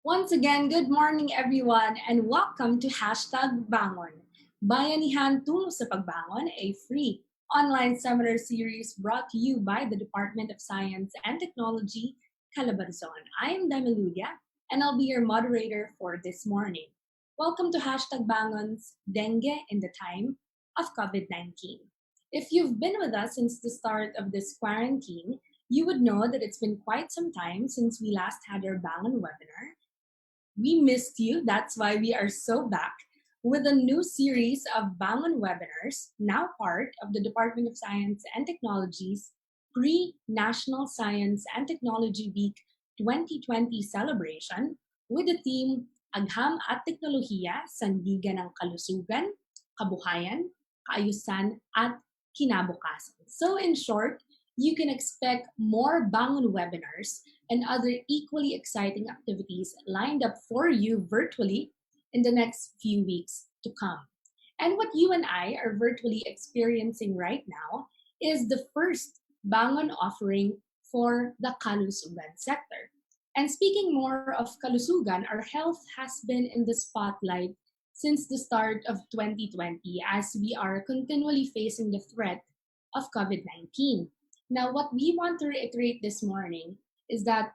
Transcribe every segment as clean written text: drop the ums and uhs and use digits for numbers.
Once again, good morning everyone and welcome to Hashtag Bangon. Bayanihan tungo sa pagbangon, a free online seminar series brought to you by the Department of Science and Technology, Calabarzon. I am Damiludia and I'll be your moderator for this morning. Welcome to Hashtag Bangon's Dengue in the Time of COVID-19. If you've been with us since the start of this quarantine, you would know that it's been quite some time since we last had our Bangon webinar. We missed you. That's why we are so back with a new series of Bangon webinars, now part of the Department of Science and Technology's pre-National Science and Technology Week 2020 celebration with the theme Agham at Teknolohiya, Sandigan ng Kalusugan, Kabuhayan, Kaayusan at Kinabukasan. So in short, you can expect more Bangon webinars and other equally exciting activities lined up for you virtually in the next few weeks to come. And what you and I are virtually experiencing right now is the first Bangon offering for the Kalusugan sector. And speaking more of Kalusugan, our health has been in the spotlight since the start of 2020 as we are continually facing the threat of COVID 19. Now, what we want to reiterate this morning is that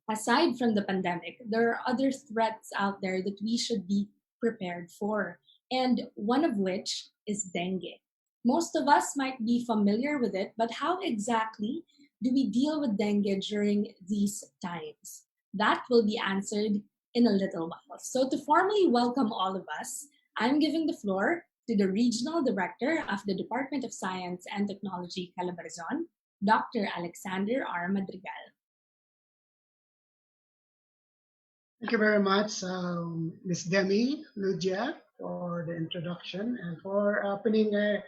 aside from the pandemic, there are other threats out there that we should be prepared for, and one of which is dengue. Most of us might be familiar with it, but how exactly do we deal with dengue during these times? That will be answered in a little while. So, to formally welcome all of us, I'm giving the floor to the Regional Director of the Department of Science and Technology, Calabarzon, Dr. Alexander R. Madrigal. Thank you very much, Ms. Demi Ludia, for the introduction and for opening a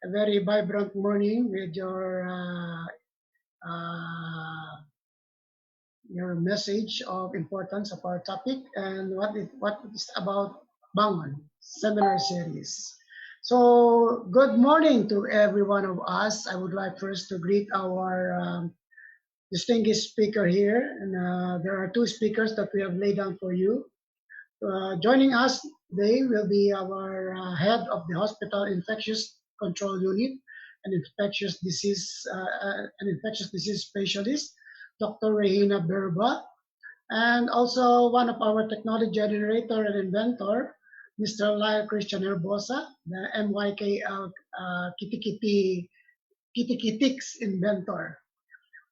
very vibrant morning with your message of importance of our topic and what is about Bangon seminar series. So, good morning to every one of us. I would like first to greet our distinguished speaker here, and there are two speakers that we have laid down for you. Joining us today will be our head of the hospital infectious control unit, an infectious disease specialist, Dr. Regina Berba, and also one of our technology generator and inventor, Mr. Lyle Christian Herbosa, the MYK Kitty Kitix inventor.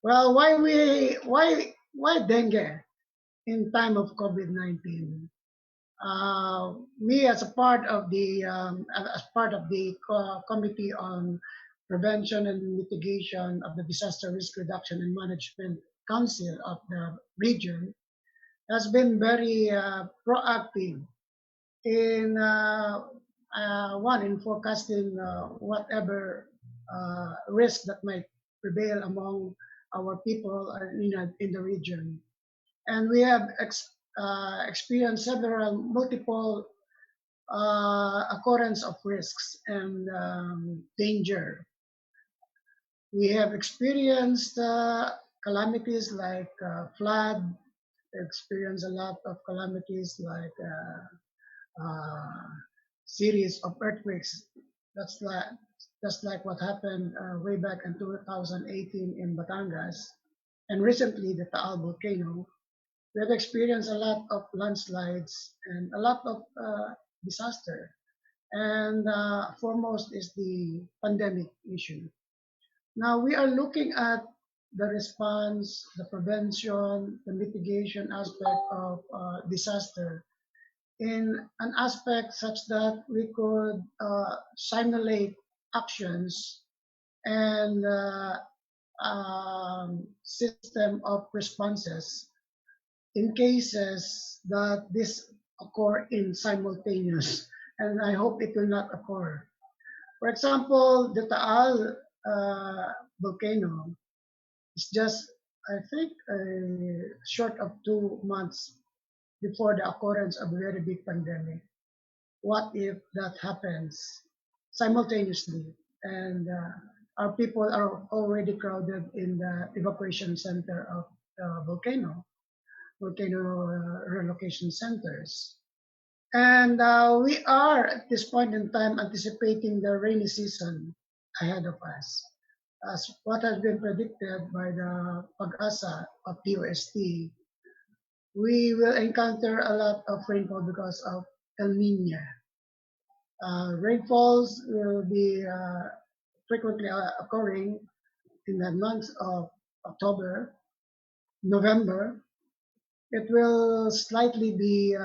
Well, why dengue in time of COVID-19? Me as a part of the committee on prevention and mitigation of the disaster risk reduction and management council of the region has been very proactive in in forecasting whatever risk that might prevail among our people in the region. And we have experienced several multiple occurrence of risks and danger. We have experienced calamities like flood, experienced a lot of calamities like series of earthquakes. That's like what happened way back in 2018 in Batangas, and recently the Taal volcano. We have experienced a lot of landslides and a lot of disaster. And foremost is the pandemic issue. Now we are looking at the response, the prevention, the mitigation aspect of disaster in an aspect such that we could simulate actions and system of responses in cases that this occur in simultaneous, and I hope it will not occur. For example, the Taal volcano is just, I think, short of 2 months before the occurrence of a very big pandemic. What if that happens simultaneously and our people are already crowded in the evacuation center of the volcano? volcano relocation centers. And we are at this point in time anticipating the rainy season ahead of us. As what has been predicted by the Pag-asa of DOST, we will encounter a lot of rainfall because of El Nino. Rainfalls will be frequently occurring in the months of October, November. It will slightly be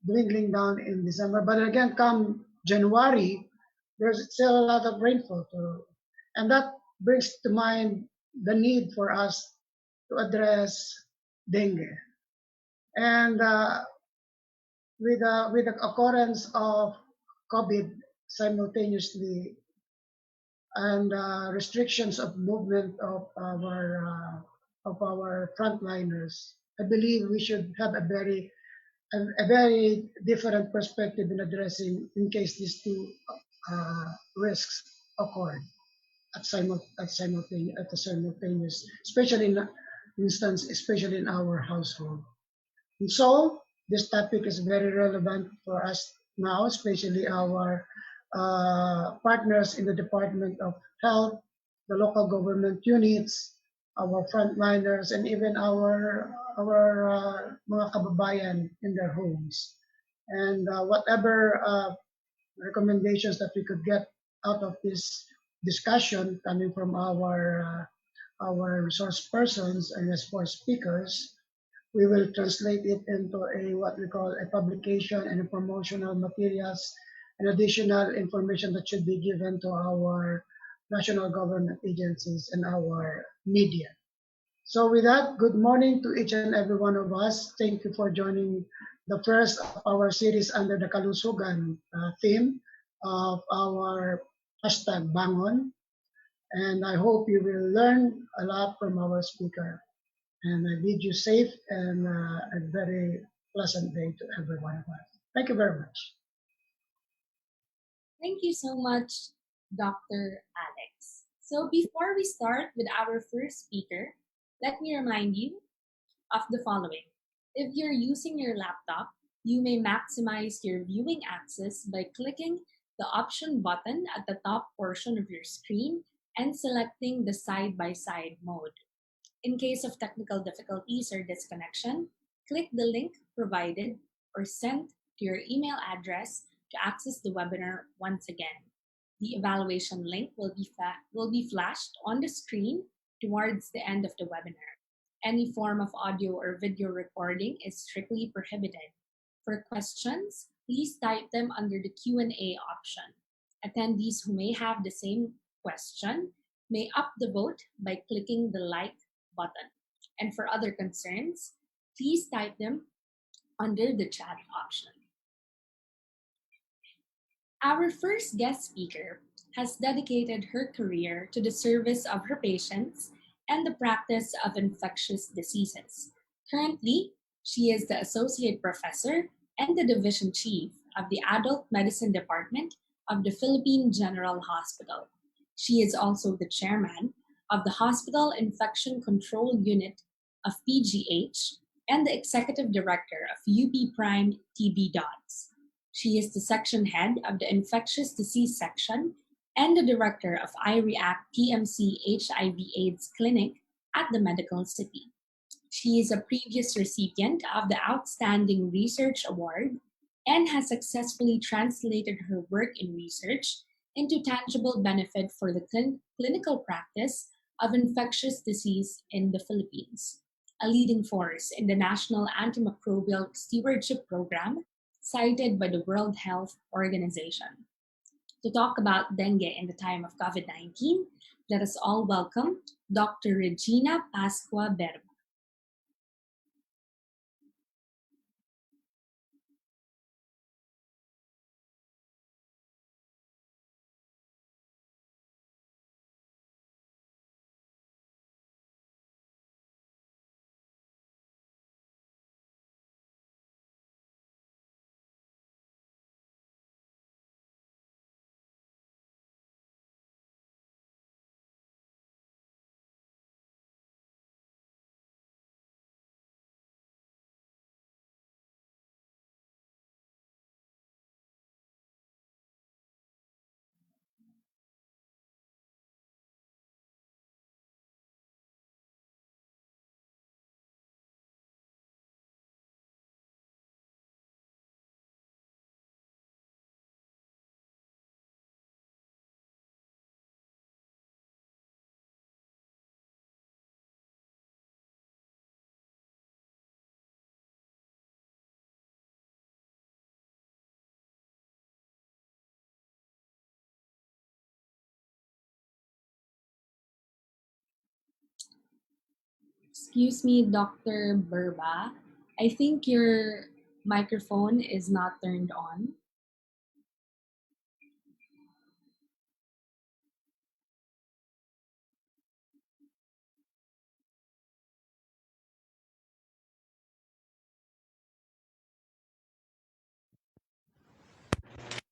dwindling down in December, but again, come January, there's still a lot of rainfall and that brings to mind the need for us to address dengue. And with the occurrence of COVID simultaneously and restrictions of movement of our frontliners, I believe we should have a very different perspective in addressing in case these two risks occur at the simultaneous, especially in instance, especially in our household. And so this topic is very relevant for us now, especially our partners in the Department of Health, the local government units, our frontliners, and even our mga kababayan in their homes. And whatever recommendations that we could get out of this discussion coming from our resource persons and response speakers, we will translate it into a what we call a publication and a promotional materials and additional information that should be given to our national government agencies and our media. So with that, good morning to each and every one of us. Thank you for joining the first of our series under the Kalusugan theme of our hashtag Bangon. And I hope you will learn a lot from our speaker. And I bid you safe and a very pleasant day to every one of us. Thank you very much. Thank you so much, Dr. Alex. So before we start with our first speaker, let me remind you of the following. If you're using your laptop, you may maximize your viewing access by clicking the option button at the top portion of your screen and selecting the side-by-side mode. In case of technical difficulties or disconnection, click the link provided or sent to your email address to access the webinar once again. The evaluation link will be flashed on the screen towards the end of the webinar. Any form of audio or video recording is strictly prohibited. For questions, please type them under the Q&A option. Attendees who may have the same question may up the vote by clicking the like button. And for other concerns, please type them under the chat option. Our first guest speaker has dedicated her career to the service of her patients and the practice of infectious diseases. Currently, she is the Associate Professor and the Division Chief of the Adult Medicine Department of the Philippine General Hospital. She is also the Chairman of the Hospital Infection Control Unit of PGH and the Executive Director of UP Prime TB DOTS. She is the Section Head of the Infectious Disease Section and the Director of IREACT TMC HIV/AIDS Clinic at the Medical City. She is a previous recipient of the Outstanding Research Award and has successfully translated her work in research into tangible benefit for the clinical practice of infectious disease in the Philippines, a leading force in the National Antimicrobial Stewardship Program cited by the World Health Organization. To talk about dengue in the time of COVID-19, let us all welcome Dr. Regina Pascua Berba. Excuse me, Dr. Burba. I think your microphone is not turned on.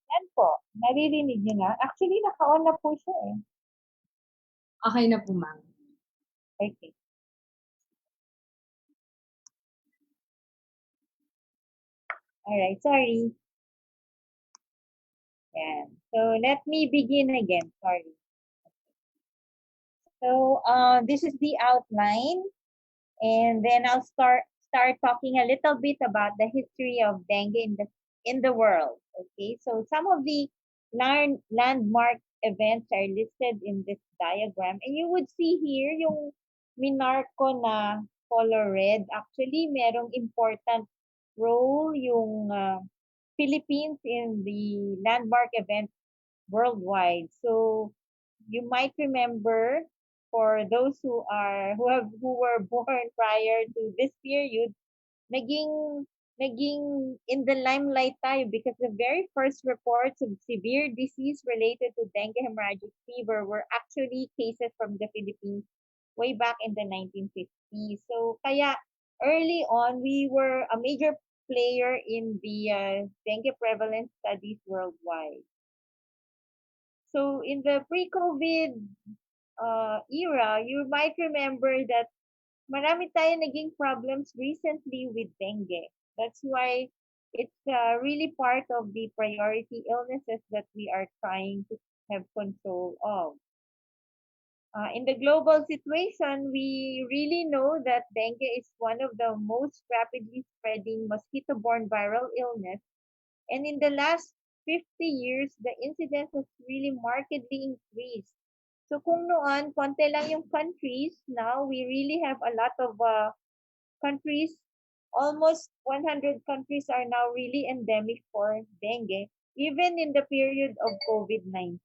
Yan po, naririnig niyo na. Actually, naka-on na po siya eh. Okay na po, ma'am. Okay. Alright, sorry. Yan. So, let me begin again. Sorry. So, this is the outline. And then I'll start talking a little bit about the history of dengue in the world. Okay, so some of the landmark events are listed in this diagram, and you would see here yung minark ko na color red. Actually, merong important role yung Philippines in the landmark event worldwide. So you might remember, for those who were born prior to this period, naging naging in the limelight tayo because the very first reports of severe disease related to dengue hemorrhagic fever were actually cases from the Philippines way back in the 1950s. So kaya early on we were a major player in the dengue prevalence studies worldwide. So in the pre-COVID era, you might remember that marami tayo naging problems recently with dengue. That's why it's really part of the priority illnesses that we are trying to have control of. In the global situation, we really know that dengue is one of the most rapidly spreading mosquito-borne viral illness. And in the last 50 years, the incidence has really markedly increased. So kung noon, konti lang yung countries, now we really have a lot of countries. Almost 100 countries are now really endemic for dengue, even in the period of COVID-19.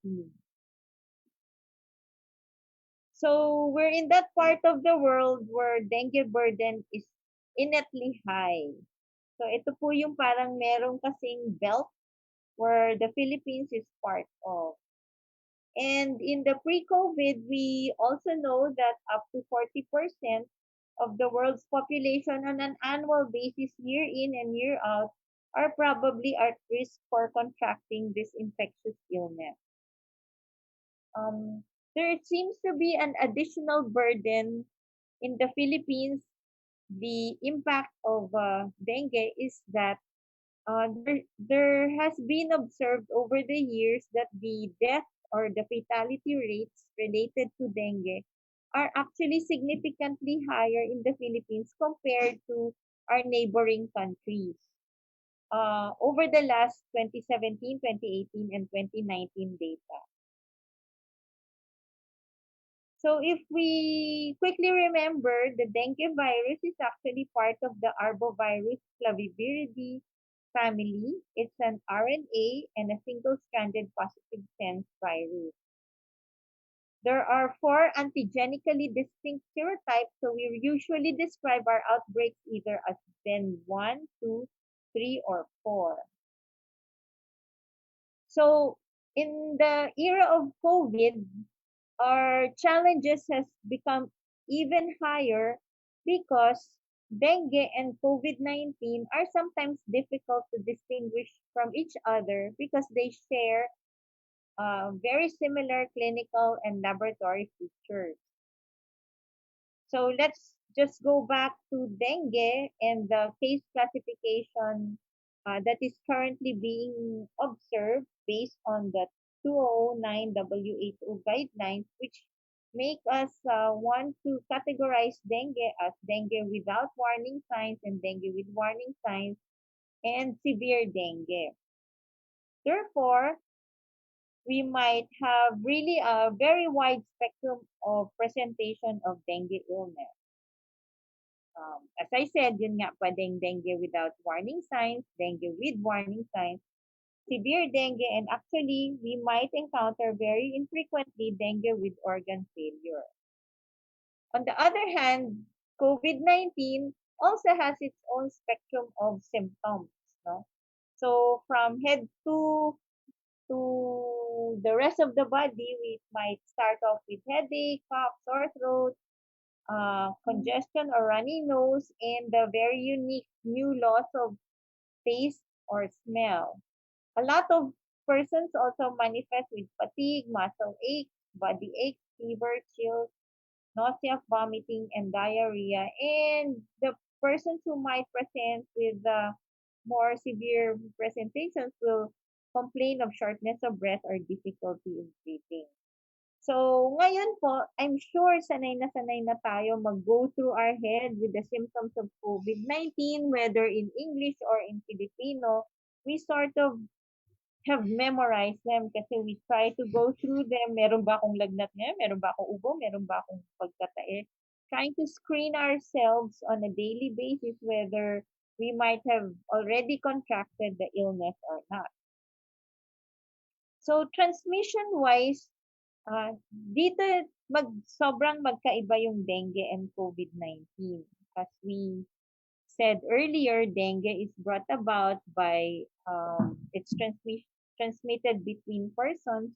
So we're in that part of the world where dengue burden is innately high. So ito po yung parang merong kasing belt where the Philippines is part of. And in the pre-COVID, we also know that up to 40% of the world's population on an annual basis, year in and year out, are probably at risk for contracting this infectious illness. There seems to be an additional burden in the Philippines. The impact of dengue is that there has been observed over the years that the death or the fatality rates related to dengue are actually significantly higher in the Philippines compared to our neighboring countries. Over the last 2017, 2018, and 2019 data. So if we quickly remember, the dengue virus is actually part of the arbovirus Flaviviridae family. It's an RNA and a single-stranded positive sense virus. There are 4 antigenically distinct serotypes, so we usually describe our outbreaks either as then 1, 2, 3, or 4. So in the era of COVID, our challenges has become even higher because dengue and COVID-19 are sometimes difficult to distinguish from each other because they share very similar clinical and laboratory features. So let's just go back to dengue and the case classification that is currently being observed based on the 2009 WHO guidelines, which make us want to categorize dengue as dengue without warning signs and dengue with warning signs and severe dengue. Therefore, we might have really a very wide spectrum of presentation of dengue illness. As I said, yun nga, pwedeng dengue without warning signs, dengue with warning signs, severe dengue, and actually, we might encounter very infrequently dengue with organ failure. On the other hand, COVID-19 also has its own spectrum of symptoms, no? So from head to the rest of the body, we might start off with headache, cough, sore throat, congestion or runny nose, and the very unique new loss of taste or smell. A lot of persons also manifest with fatigue, muscle aches, body aches, fever, chills, nausea, vomiting, and diarrhea. And the persons who might present with more severe presentations will complain of shortness of breath or difficulty in breathing. So, ngayon po, I'm sure sanay na tayo mag-go through our head with the symptoms of COVID-19, whether in English or in Filipino. We sort of have memorized them kasi we try to go through them. Meron ba akong lagnat ngayon? Meron ba akong ubo? Meron ba akong pagkatae? Trying to screen ourselves on a daily basis whether we might have already contracted the illness or not. So transmission-wise, dito sobrang magkaiba yung dengue and COVID-19. As we said earlier, dengue is brought about by it's transmitted between persons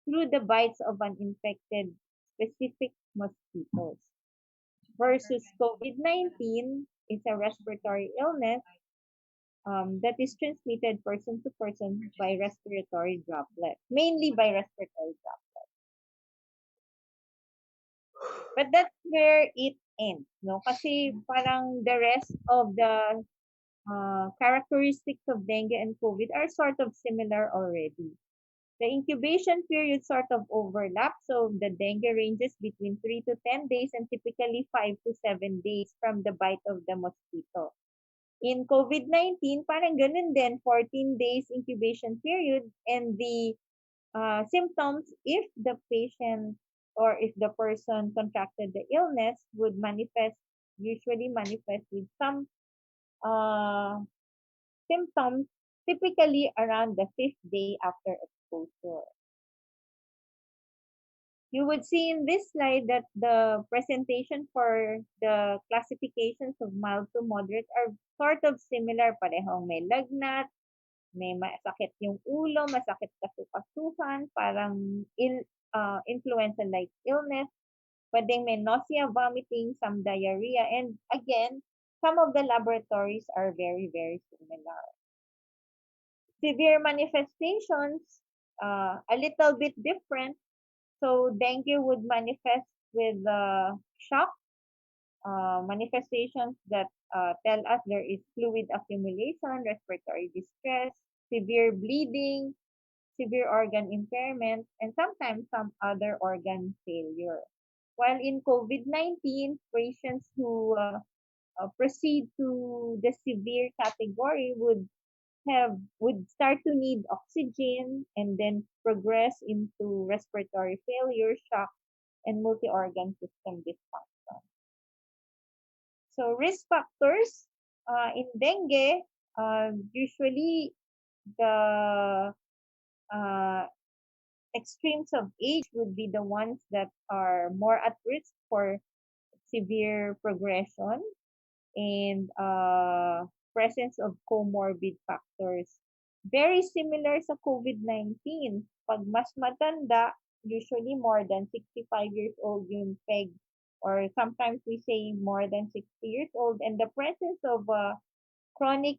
through the bites of an infected specific mosquitoes. Versus COVID-19 is a respiratory illness that is transmitted person to person by respiratory droplets, mainly by respiratory droplets. But that's where it ends, no? Kasi parang the rest of the characteristics of dengue and COVID are sort of similar already. The incubation period sort of overlaps, so the dengue ranges between 3 to 10 days and typically 5 to 7 days from the bite of the mosquito. In COVID-19, parang ganun din, 14 days incubation period, and the symptoms, if the patient or if the person contracted the illness, would usually manifest with some symptoms typically around the 5th day after exposure. You would see in this slide that the presentation for the classifications of mild to moderate are sort of similar. Parehong may lagnat, may masakit yung ulo, masakit kasukasuhan, parang influenza-like illness, pwedeng may nausea, vomiting, some diarrhea, and again, some of the laboratories are very, very similar. Severe manifestations, a little bit different. So dengue would manifest with shock, manifestations that tell us there is fluid accumulation, respiratory distress, severe bleeding, severe organ impairment, and sometimes some other organ failure. While in COVID-19, patients who proceed to the severe category would start to need oxygen and then progress into respiratory failure, shock, and multi-organ system dysfunction. So risk factors in dengue, usually the extremes of age would be the ones that are more at risk for severe progression and presence of comorbid factors. Very similar sa COVID-19. Pag mas matanda, usually more than 65 years old yung PEG, or sometimes we say more than 60 years old, and the presence of chronic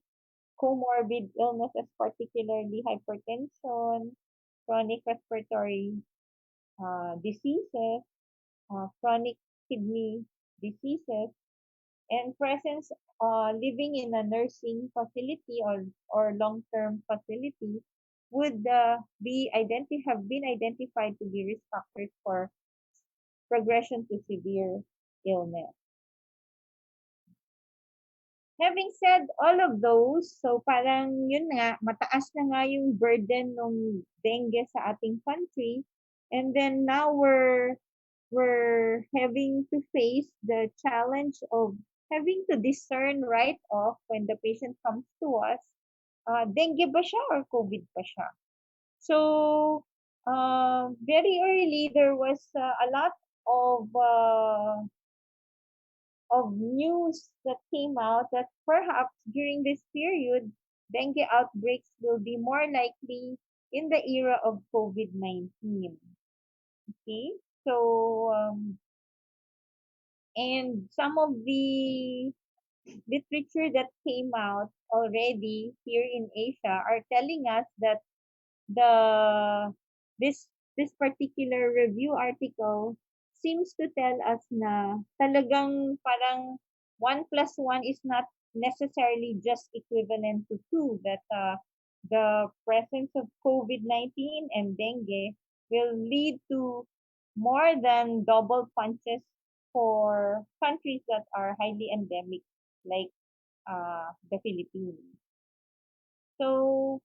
comorbid illnesses, particularly hypertension, chronic respiratory diseases, chronic kidney diseases, and presence living in a nursing facility or long-term facility would have been identified to be risk factors for progression to severe illness. Having said all of those, so parang yun nga, mataas na nga yung burden ng dengue sa ating country, and then now we're having to face the challenge of having to discern right off when the patient comes to us, dengue ba siya or COVID pa siya? So, very early, there was a lot of of news that came out that perhaps during this period, dengue outbreaks will be more likely in the era of COVID-19. Okay, so and some of the literature that came out already here in Asia are telling us that the this this particular review article seems to tell us na talagang parang 1 plus 1 is not necessarily just equivalent to 2, that the presence of COVID-19 and dengue will lead to more than double punches for countries that are highly endemic like the Philippines. So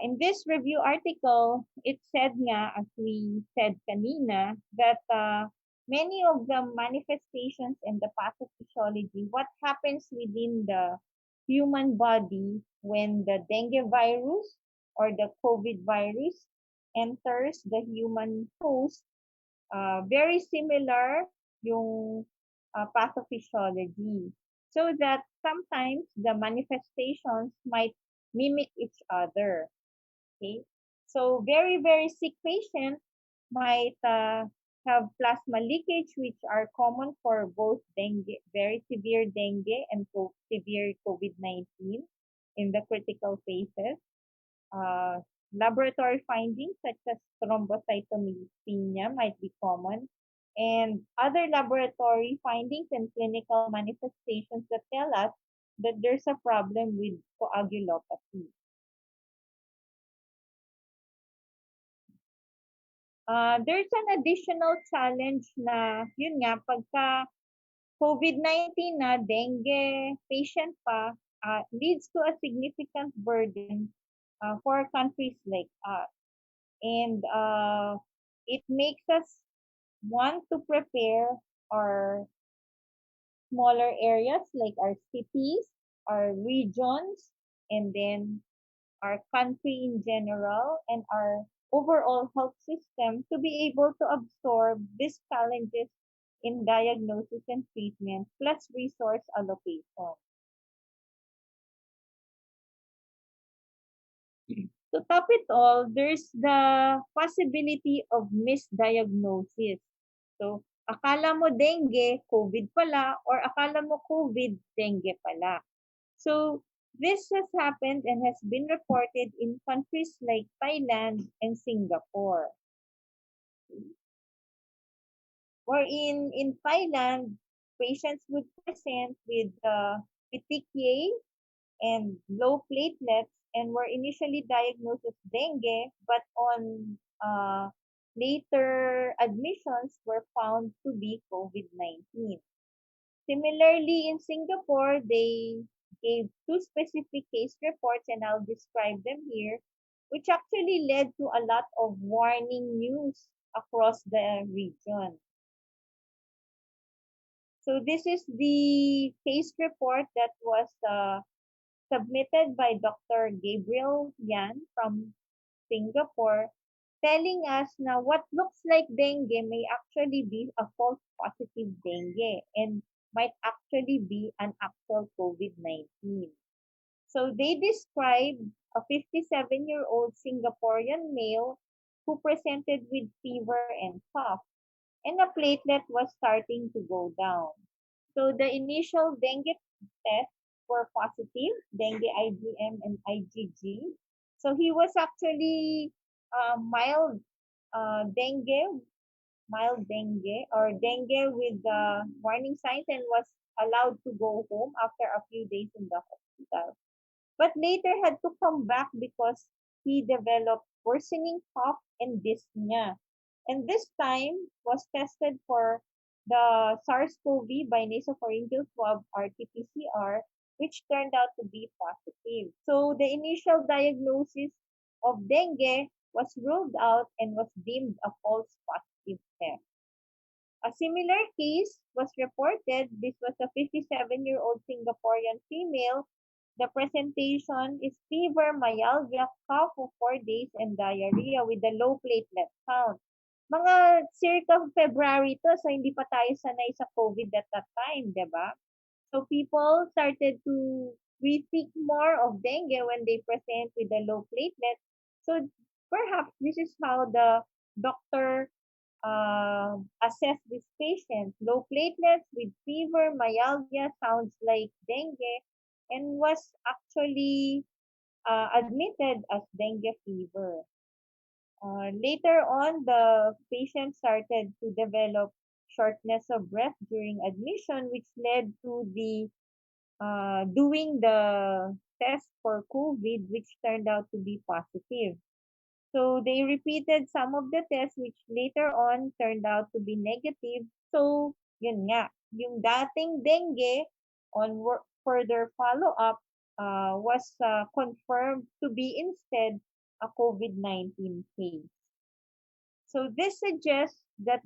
in this review article, it said nga, as we said kanina, that many of the manifestations and the pathophysiology, what happens within the human body when the dengue virus or the COVID virus enters the human host, very similar yung pathophysiology. So that sometimes the manifestations might mimic each other. Okay, so very, very sick patients might have plasma leakage, which are common for both dengue, very severe dengue and severe COVID-19 in the critical phases. Uh, Laboratory findings such as thrombocytopenia might be common, and other laboratory findings and clinical manifestations that tell us that there's a problem with coagulopathy. There's an additional challenge na, yun nga, pagka COVID-19 na dengue patient pa, leads to a significant burden for countries like us. And it makes us want to prepare our smaller areas like our cities, our regions, and then our country in general, and our overall health system to be able to absorb these challenges in diagnosis and treatment, plus resource allocation. To top it all, there's the possibility of misdiagnosis. So, akala mo dengue, COVID pala, or akala mo COVID, dengue pala. So, this has happened and has been reported in countries like Thailand and Singapore. In Thailand, patients would present with petechiae and low platelets and were initially diagnosed as dengue, but on later admissions were found to be COVID-19. Similarly, in Singapore, they gave two specific case reports, and I'll describe them here, which actually led to a lot of warning news across the region. So this is the case report that was submitted by Dr. Gabriel Yan from Singapore, telling us na what looks like dengue may actually be a false positive dengue and might actually be an actual COVID-19. So they described a 57-year-old Singaporean male who presented with fever and cough, and a platelet was starting to go down. So the initial dengue tests were positive, dengue IgM and IgG. So he was actually mild dengue, mild dengue, or dengue with warning signs, and was allowed to go home after a few days in the hospital. But later had to come back because he developed worsening cough and dyspnea. And this time was tested for the SARS-CoV by nasopharyngeal swab RT-PCR, which turned out to be positive. So the initial diagnosis of dengue was ruled out and was deemed a false positive test. A similar case was reported. This was a 57-year-old Singaporean female. The presentation is fever, myalgia, cough for 4 days, and diarrhea with a low platelet count. mga circa February to, so hindi pa tayo sanay sa COVID at that time, 'di ba? So people started to rethink more of dengue when they present with the low platelet. So perhaps this is how the doctor assess this patient. Low platelets with fever, myalgia sounds like dengue, and was actually admitted as dengue fever. Later on, the patient started to develop shortness of breath during admission, which led to the doing the test for COVID, which turned out to be positive. So they repeated some of the tests, which later on turned out to be negative. So, yun nga, yung dating dengue on further follow-up was confirmed to be instead a COVID-19 case. So this suggests that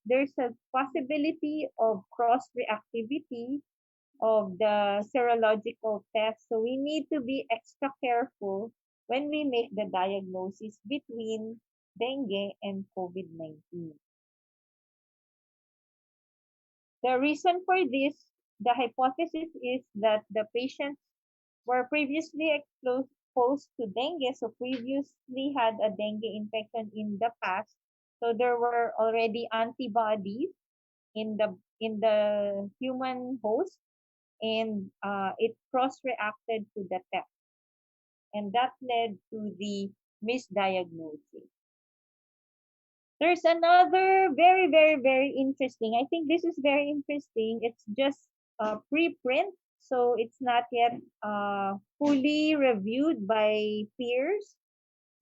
there's a possibility of cross-reactivity of the serological test. So we need to be extra careful when we make the diagnosis between dengue and COVID-19. The reason for this, the hypothesis is that the patients were previously exposed to dengue, so previously had a dengue infection in the past. So there were already antibodies in the human host, and it cross-reacted to the test, and that led to the misdiagnosis. There's another very, very, very interesting. I think this is very interesting. It's just a preprint, so it's not yet fully reviewed by peers,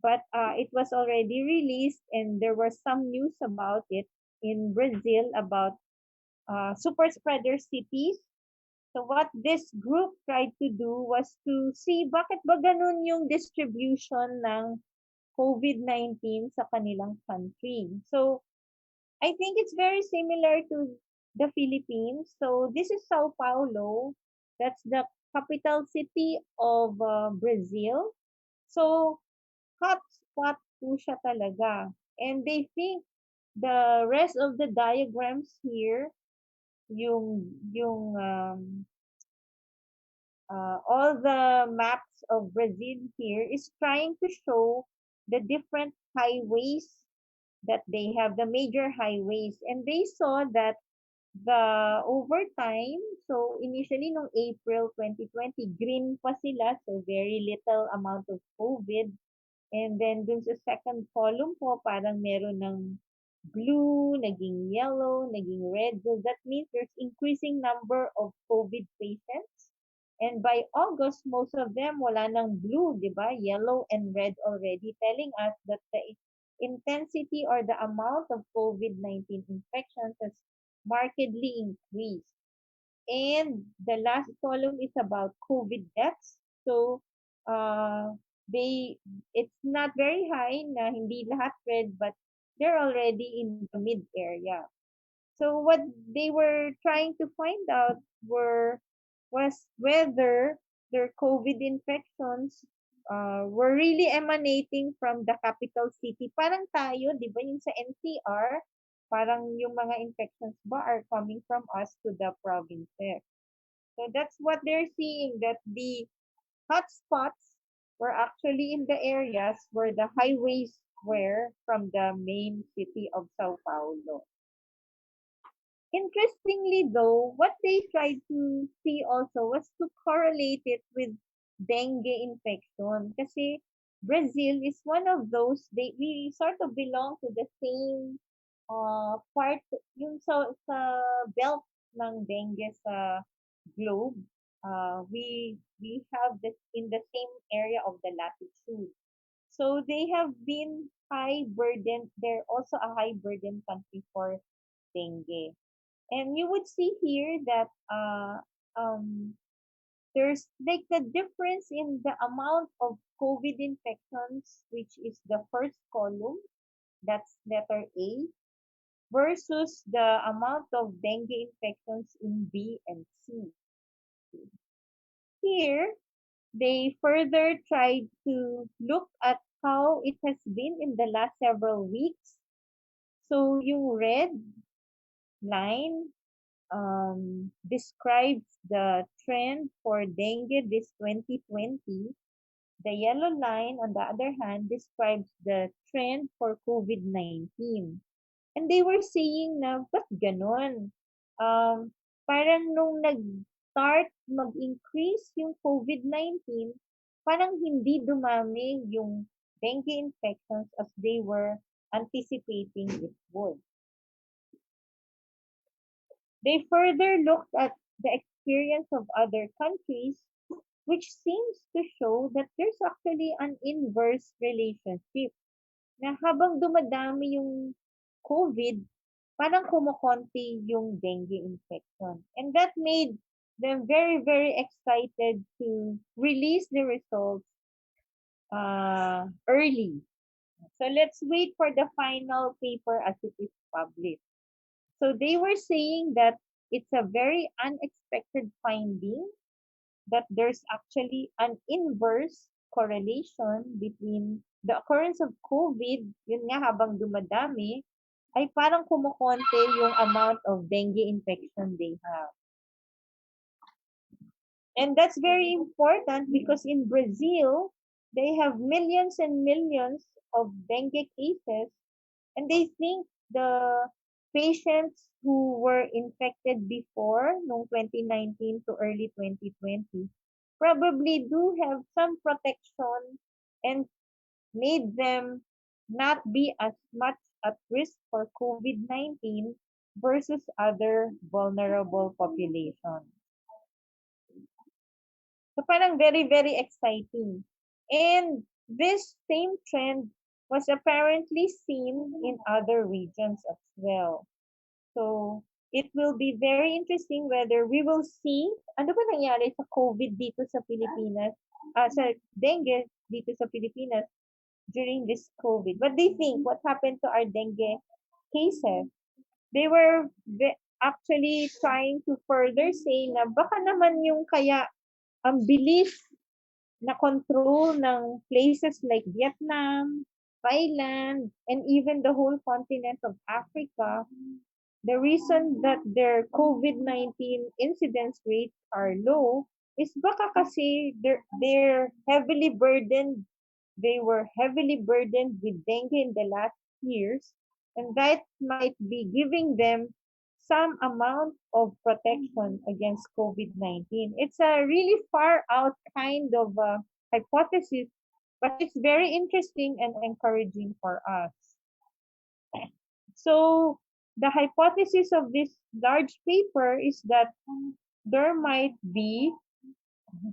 but it was already released, and there was some news about it in Brazil about super spreader cities. So what this group tried to do was to see bakit ba ganun yung distribution ng COVID-19 sa kanilang country. So I think it's very similar to the Philippines. So this is Sao Paulo. That's the capital city of Brazil. So hotspot po siya talaga. And they think the rest of the diagrams here, yung all the maps of Brazil here is trying to show the different highways that they have, the major highways. And they saw that the over time, so initially noong April 2020, green pa sila, so very little amount of COVID. And then dun sa second column po, parang meron ng blue, naging yellow, naging red. So that means there's increasing number of COVID patients. And by August, most of them wala ng blue, di ba? Yellow and red already, telling us that the intensity or the amount of COVID-19 infections has markedly increased. And the last column is about COVID deaths. So, it's not very high na hindi lahat red, but they're already in the mid area. So what they were trying to find out was whether their COVID infections were really emanating from the capital city. Parang tayo, di ba, yung sa NCR, parang yung mga infections ba are coming from us to the provinces. So that's what they're seeing, that the hotspots were actually in the areas where the highways were from the main city of Sao Paulo. Interestingly though, what they tried to see also was to correlate it with dengue infection. Kasi Brazil is one of those, we sort of belong to the same part, yung sa belt ng dengue sa globe. We have this in the same area of the latitude. So they have been high burden. They're also a high burden country for dengue. And you would see here that there's like the difference in the amount of COVID infections, which is the first column, that's letter A, versus the amount of dengue infections in B and C. Here, they further tried to look at how it has been in the last several weeks. So yung red line describes the trend for dengue this 2020. The yellow line, on the other hand, describes the trend for COVID-19. And they were saying na, ba't ganon? Parang nung nag-start mag-increase yung COVID-19, parang hindi dumami yung dengue infections as they were anticipating it would. They further looked at the experience of other countries, which seems to show that there's actually an inverse relationship na habang dumadami yung COVID, parang kumukonti yung dengue infection. And that made them very, very excited to release the results early. So let's wait for the final paper as it is published. So they were saying that it's a very unexpected finding that there's actually an inverse correlation between the occurrence of COVID, yun nga habang dumadami, ay parang kumukonte yung amount of dengue infection they have. And that's very important because in Brazil, they have millions and millions of dengue cases, and they think the patients who were infected before, noong 2019 to early 2020, probably do have some protection and made them not be as much at risk for COVID-19 versus other vulnerable populations. So parang very, very exciting. And this same trend was apparently seen in other regions as well. So it will be very interesting whether we will see ano ba nangyari sa COVID dito sa Pilipinas, sa dengue dito sa Pilipinas during this COVID. What do you think? What happened to our dengue cases? They were actually trying to further say na baka naman yung kaya ang bilis na control ng places like Vietnam, Thailand, and even the whole continent of Africa, the reason that their COVID-19 incidence rates are low is baka kasi they're heavily burdened. They were heavily burdened with dengue in the last years, and that might be giving them some amount of protection against COVID-19. It's a really far out kind of hypothesis, but it's very interesting and encouraging for us. So the hypothesis of this large paper is that there might be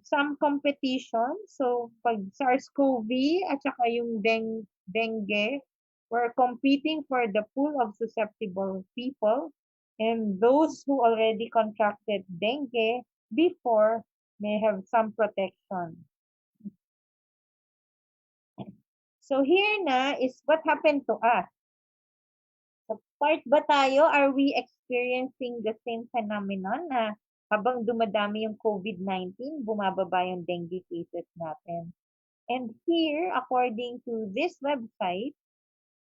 some competition. So pag SARS-CoV at saka yung dengue, we're competing for the pool of susceptible people, and those who already contracted dengue before may have some protection. So here na is what happened to us. So part ba tayo, are we experiencing the same phenomenon na habang dumadami yung COVID-19, bumababa yung dengue cases natin? And here, according to this website,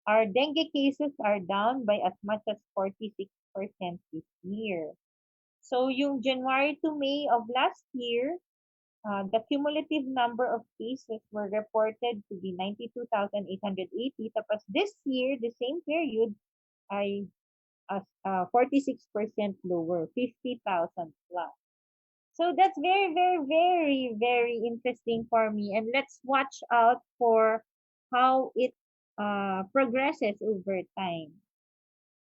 our dengue cases are down by as much as 46% this year. So yung January to May of last year, the cumulative number of cases were reported to be 92,880. Tapos this year, the same period, ay 46% lower, 50,000 plus. So that's very, very, very, very interesting for me. And let's watch out for how it progresses over time.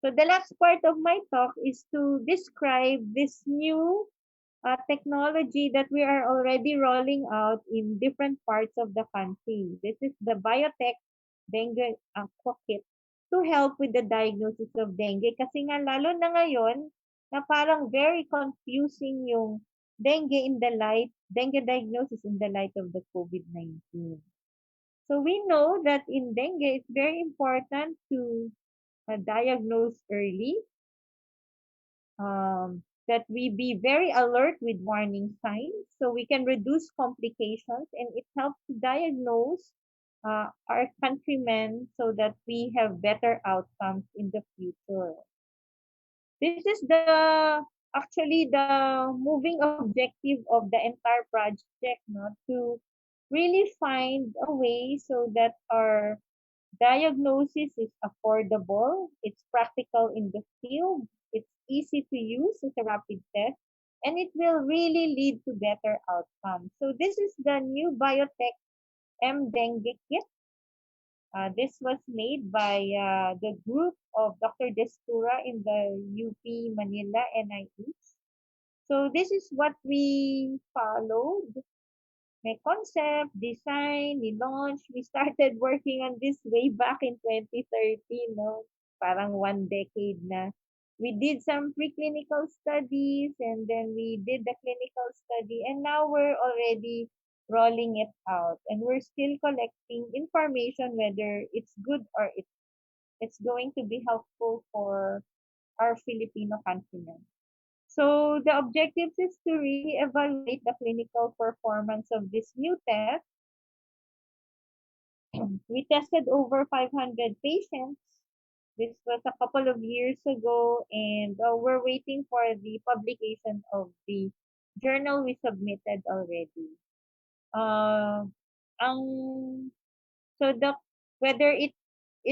So the last part of my talk is to describe this new technology that we are already rolling out in different parts of the country. This is the Biotech Dengue Kit to help with the diagnosis of dengue. Kasi nga lalo na ngayon na parang very confusing yung dengue diagnosis in the light of the COVID-19. So we know that in dengue, it's very important to diagnose early, that we be very alert with warning signs so we can reduce complications, and it helps to diagnose our countrymen so that we have better outcomes in the future. This is the actually the moving objective of the entire project, no, to really find a way so that our diagnosis is affordable, it's practical in the field, it's easy to use as a rapid test, and it will really lead to better outcomes. So this is the new biotech M Dengue kit. This was made by the group of Dr. Destura in the UP Manila NIH. So this is what we followed. May concept, design, we launched. We started working on this way back in 2013, no? Parang 1 decade na. We did some preclinical studies and then we did the clinical study and now we're already rolling it out and we're still collecting information whether it's good or it's going to be helpful for our Filipino countrymen. So the objectives is to really evaluate the clinical performance of this new test. We tested over 500 patients. This was a couple of years ago, and we're waiting for the publication of the journal we submitted already. Uh, ang so the whether it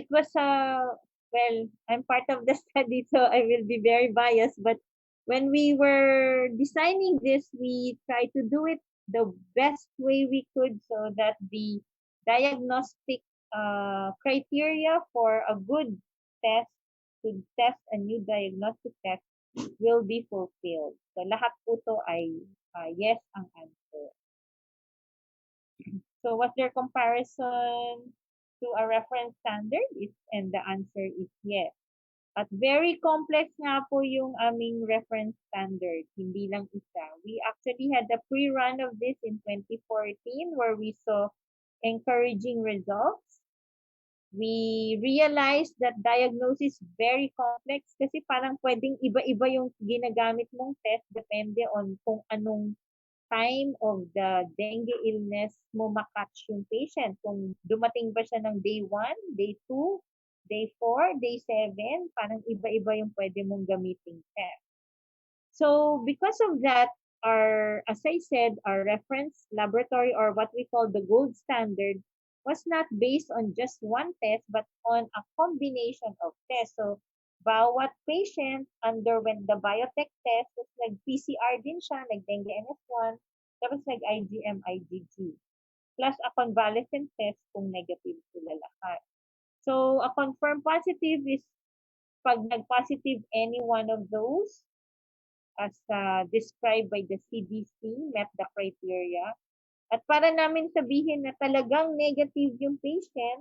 was a well, I'm part of the study, so I will be very biased. But when we were designing this, we tried to do it the best way we could so that the diagnostic criteria for a good test to test a new diagnostic test will be fulfilled. So lahat po to ay yes ang answer. So what's their comparison to a reference standard? And the answer is yes. At very complex nga po yung aming reference standard, hindi lang isa. We actually had a pre-run of this in 2014 where we saw encouraging results. We realized that diagnosis is very complex kasi parang pwedeng iba-iba yung ginagamit mong test depende on kung anong time of the dengue illness mo makatch yung patient. Kung dumating ba siya ng day 1, day 2, day 4, day 7, parang iba-iba yung pwede mong gamiting test. So because of that, as I said, our reference laboratory or what we call the gold standard was not based on just one test but on a combination of tests. So bawat patient underwent the biotech test, tapos nag-PCR din siya, nag-dengue NS1, tapos nag-IgM, IgG, plus a convalescent test kung negative sila lahat. So a confirmed positive is pag nag-positive any one of those, as described by the CDC, met the criteria. At para namin sabihin na talagang negative yung patient,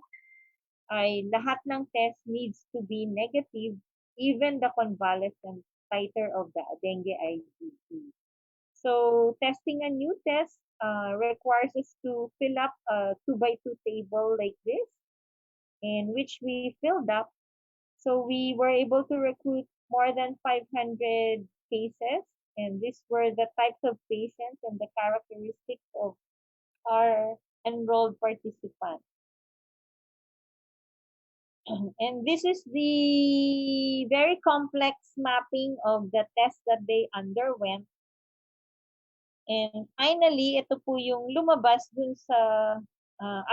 ay lahat ng test needs to be negative, even the convalescent titer of the dengue IgG. So testing a new test requires us to fill up a 2x2 table like this, in which we filled up. So we were able to recruit more than 500 cases, and these were the types of patients and the characteristics of our enrolled participants. And this is the very complex mapping of the tests that they underwent. And finally, ito po yung lumabas dun sa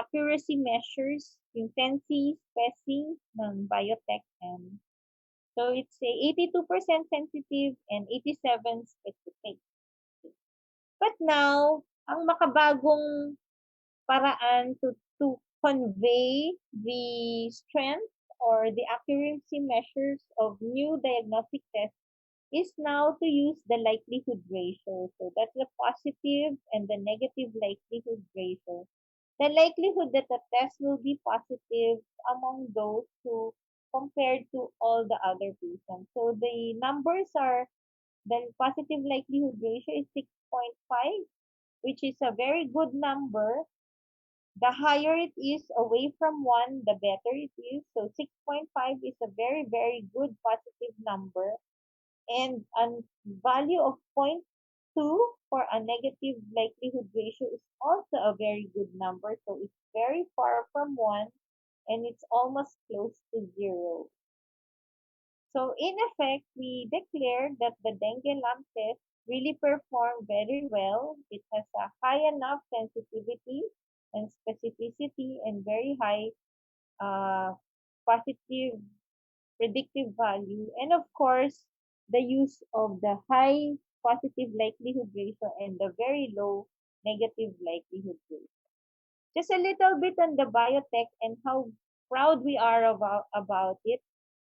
accuracy measures, yung TENSI, SPECI ng biotech. And so it's a 82% sensitive and 87 specific. But now, ang makabagong paraan to convey the strength or the accuracy measures of new diagnostic tests is now to use the likelihood ratio. So that's the positive and the negative likelihood ratio. The likelihood that the test will be positive among those who compared to all the other patients. So the numbers are, the positive likelihood ratio is 6.5, which is a very good number. The higher it is away from 1, the better it is. So 6.5 is a very, very good positive number. And a value of for a negative likelihood ratio is also a very good number. So it's very far from 1 and it's almost close to 0. So in effect, we declare that the dengue lab test really performed very well. It has a high enough sensitivity and specificity and very high positive predictive value. And of course, the use of the high positive likelihood ratio and the very low negative likelihood ratio. Just a little bit on the biotech and how proud we are about it.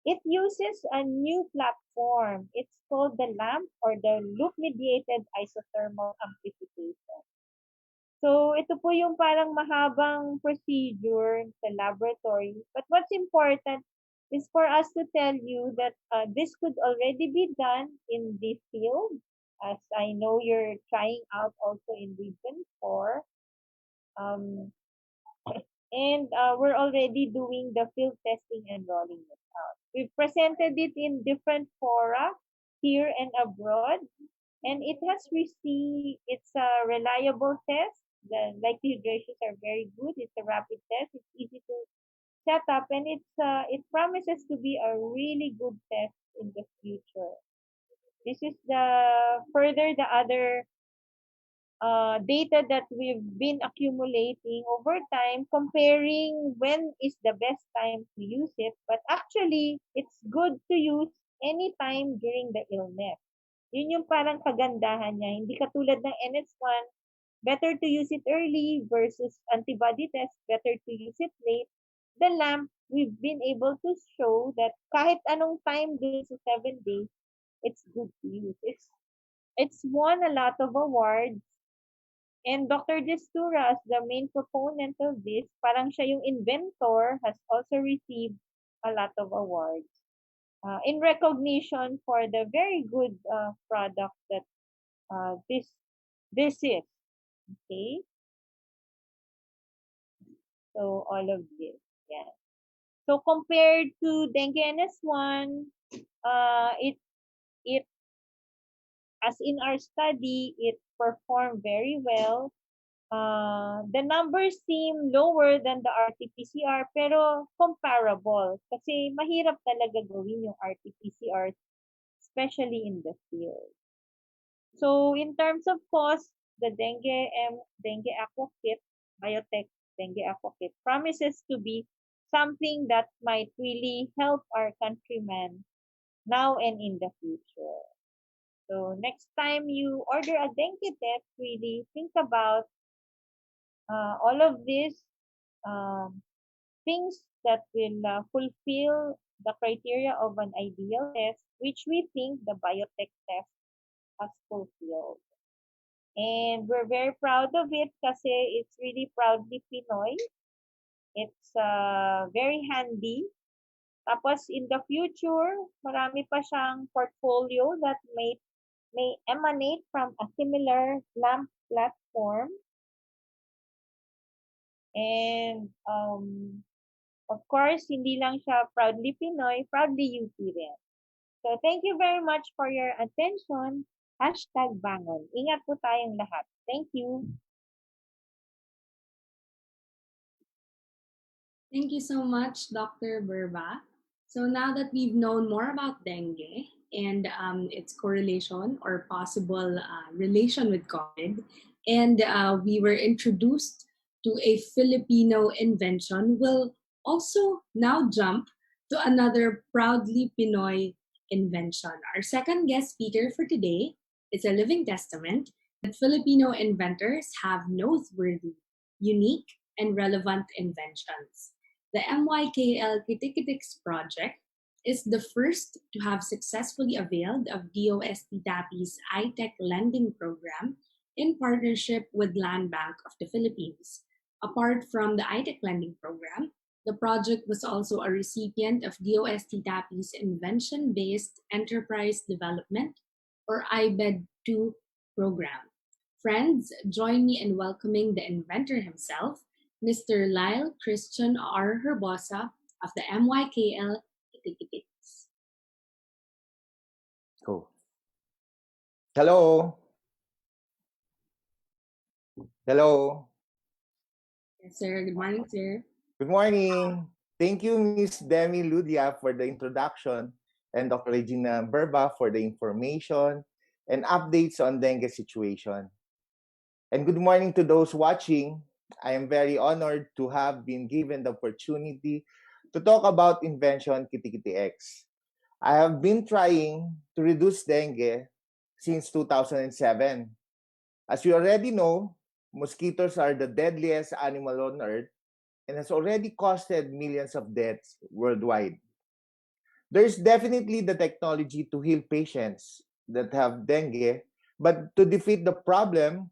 It uses a new platform. It's called the LAMP or the Loop-Mediated Isothermal Amplification. So, ito po yung parang mahabang procedure sa laboratory. But what's important is for us to tell you that this could already be done in the field, as I know you're trying out also in Region 4. And we're already doing the field testing and rolling it out. We've presented it in different fora here and abroad, and it has received, it's a reliable test. The likelihood ratios are very good. It's a rapid test. It's easy to set up, and it promises to be a really good test in the future. This is the other data that we've been accumulating over time, comparing when is the best time to use it. But actually, it's good to use anytime during the illness. Yun yung parang kagandahan niya. Hindi katulad ng NS1, better to use it early versus antibody test, better to use it late. The LAMP, we've been able to show that kahit anong time dun sa 7 days, it's good to use. It's won a lot of awards. And Dr. Destura, as the main proponent of this, parang siya yung inventor, has also received a lot of awards in recognition for the very good product that this is. Okay? So, all of this. Yeah. So, compared to dengue NS1, it as in our study, it performed very well. The numbers seem lower than the RT-PCR pero comparable kasi mahirap talaga gawin yung RT-PCR, especially in the field. So in terms of cost, the dengue aqua kit, biotech dengue aqua kit promises to be something that might really help our countrymen now and in the future. So next time you order a dengue test, really think about all of these things that will fulfill the criteria of an ideal test, which we think the biotech test has fulfilled. And we're very proud of it kasi it's really proudly Pinoy. It's very handy. Tapos in the future, marami pa siyang portfolio that may emanate from a similar LAMP platform. And of course, hindi lang siya proudly Pinoy, proudly UP rin. So thank you very much for your attention. #Bangon. Ingat po tayong lahat. Thank you. Thank you so much, Dr. Burba. So now that we've known more about dengue and its correlation or possible relation with COVID, and we were introduced to a Filipino invention, we'll also now jump to another proudly Pinoy invention. Our second guest speaker for today is a living testament that Filipino inventors have noteworthy, unique, and relevant inventions. The MYKL Kitikitiks project is the first to have successfully availed of DOST TAPI's iTech lending program in partnership with Land Bank of the Philippines. Apart from the iTech lending program, the project was also a recipient of DOST TAPI's Invention-Based Enterprise Development or IBED-2 program. Friends, join me in welcoming the inventor himself, Mr. Lyle Christian R. Herbosa of the MYKL Kitikitiks. Cool. Hello. Hello. Yes, sir. Good morning, sir. Good morning. Thank you, Miss Demi Ludia, for the introduction, and Dr. Regina Berba for the information and updates on dengue situation. And good morning to those watching. I am very honored to have been given the opportunity to talk about invention Kitikiti X. I have been trying to reduce dengue since 2007. As you already know, mosquitoes are the deadliest animal on earth and has already costed millions of deaths worldwide. There's definitely the technology to heal patients that have dengue, but to defeat the problem,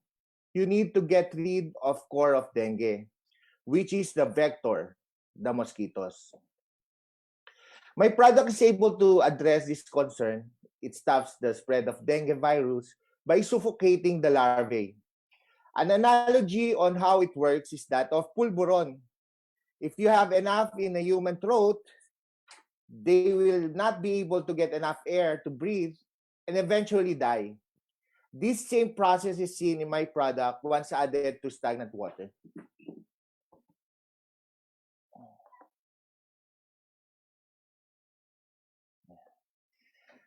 you need to get rid of core of dengue, which is the vector, the mosquitoes. My product is able to address this concern. It stops the spread of dengue virus by suffocating the larvae. An analogy on how it works is that of pulburon. If you have enough in a human throat, they will not be able to get enough air to breathe and eventually die. This same process is seen in my product once added to stagnant water.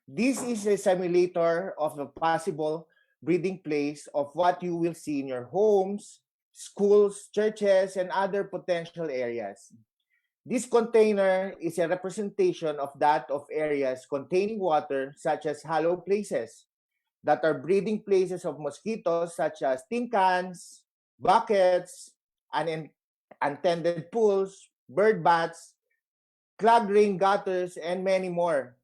This is a simulator of a possible breeding place of what you will see in your homes, schools, churches, and other potential areas. This container is a representation of that of areas containing water, such as hollow places, that are breeding places of mosquitoes, such as tin cans, buckets, untended pools, bird baths, clogged rain gutters, and many more.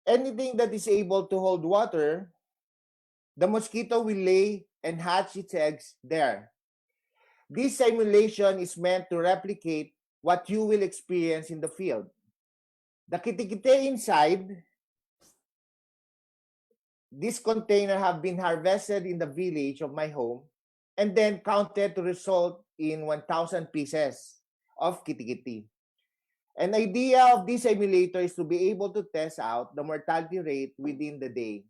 Anything that is able to hold water, the mosquito will lay and hatch its eggs there. This simulation is meant to replicate what you will experience in the field. The kitikite inside this container have been harvested in the village of my home and then counted to result in 1,000 pieces of kitikiti. An idea of this simulator is to be able to test out the mortality rate within the day.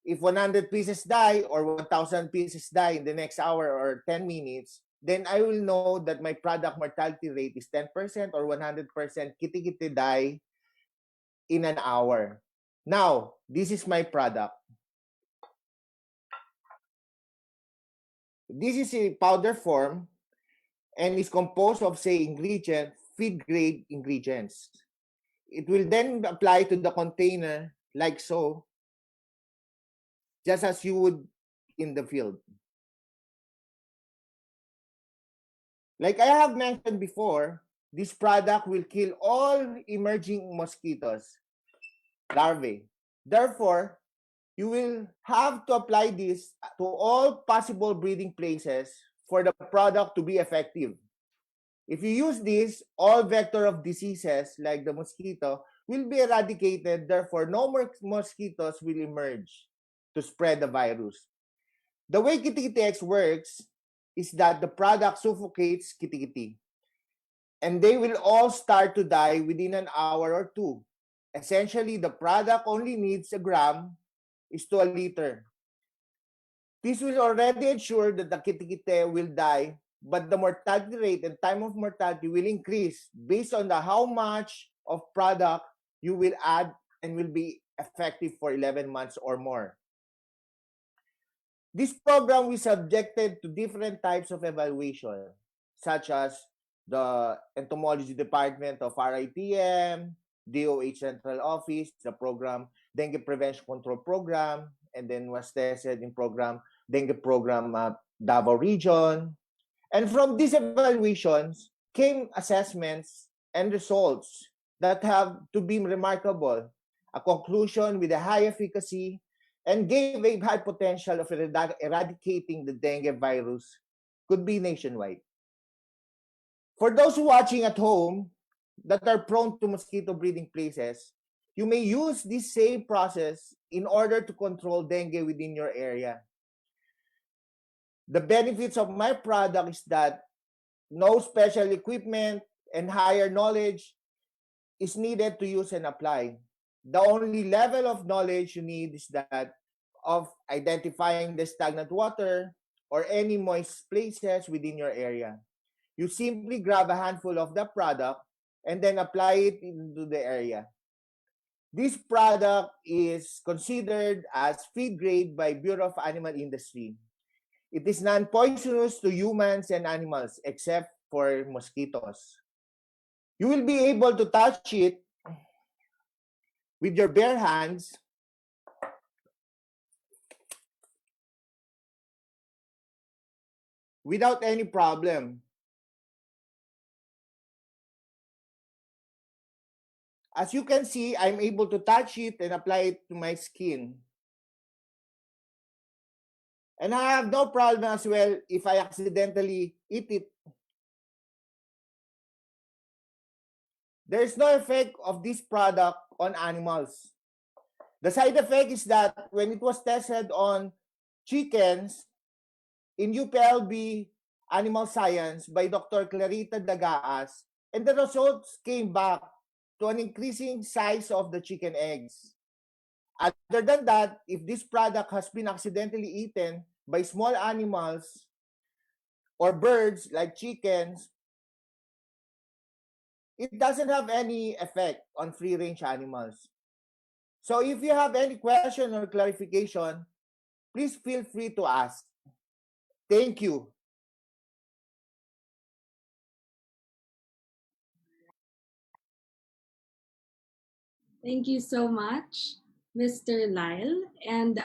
If 100 pieces die or 1,000 pieces die in the next hour or 10 minutes, then I will know that my product mortality rate is 10% or 100% kitikiti die in an hour. Now, this is my product. This is a powder form and is composed of, say, feed-grade ingredients. It will then apply to the container like so, just as you would in the field. Like I have mentioned before, this product will kill all emerging mosquitoes, larvae. Therefore, you will have to apply this to all possible breeding places for the product to be effective. If you use this, all vector of diseases like the mosquito will be eradicated. Therefore, no more mosquitoes will emerge to spread the virus. The way Kitikiti X works is that the product suffocates kitikiti, and they will all start to die within an hour or two. Essentially, the product only needs a gram is to a liter. This will already ensure that the kitikite will die, but the mortality rate and time of mortality will increase based on how much of product you will add and will be effective for 11 months or more. This program was subjected to different types of evaluation, such as the entomology department of RITM, DOH Central Office, the program Dengue Prevention Control Program, and then was tested in program Dengue Program Davao Region. And from these evaluations came assessments and results that have to be remarkable. A conclusion with a high efficacy and gave a high potential of eradicating the dengue virus could be nationwide. For those watching at home that are prone to mosquito breeding places, you may use this same process in order to control dengue within your area. The benefits of my product is that no special equipment and higher knowledge is needed to use and apply. The only level of knowledge you need is that of identifying the stagnant water, or any moist places within your area. You simply grab a handful of the product and then apply it into the area. This product is considered as feed grade by Bureau of Animal Industry. It is non-poisonous to humans and animals except for mosquitoes. You will be able to touch it with your bare hands without any problem. As you can see, I'm able to touch it and apply it to my skin. And I have no problem as well if I accidentally eat it. There is no effect of this product on animals. The side effect is that when it was tested on chickens in UPLB Animal Science by Dr. Clarita Dagaas, and the results came back to an increasing size of the chicken eggs. Other than that, if this product has been accidentally eaten by small animals or birds like chickens, it doesn't have any effect on free-range animals. So if you have any question or clarification, please feel free to ask. Thank you. Thank you so much, Mr. Lyle. And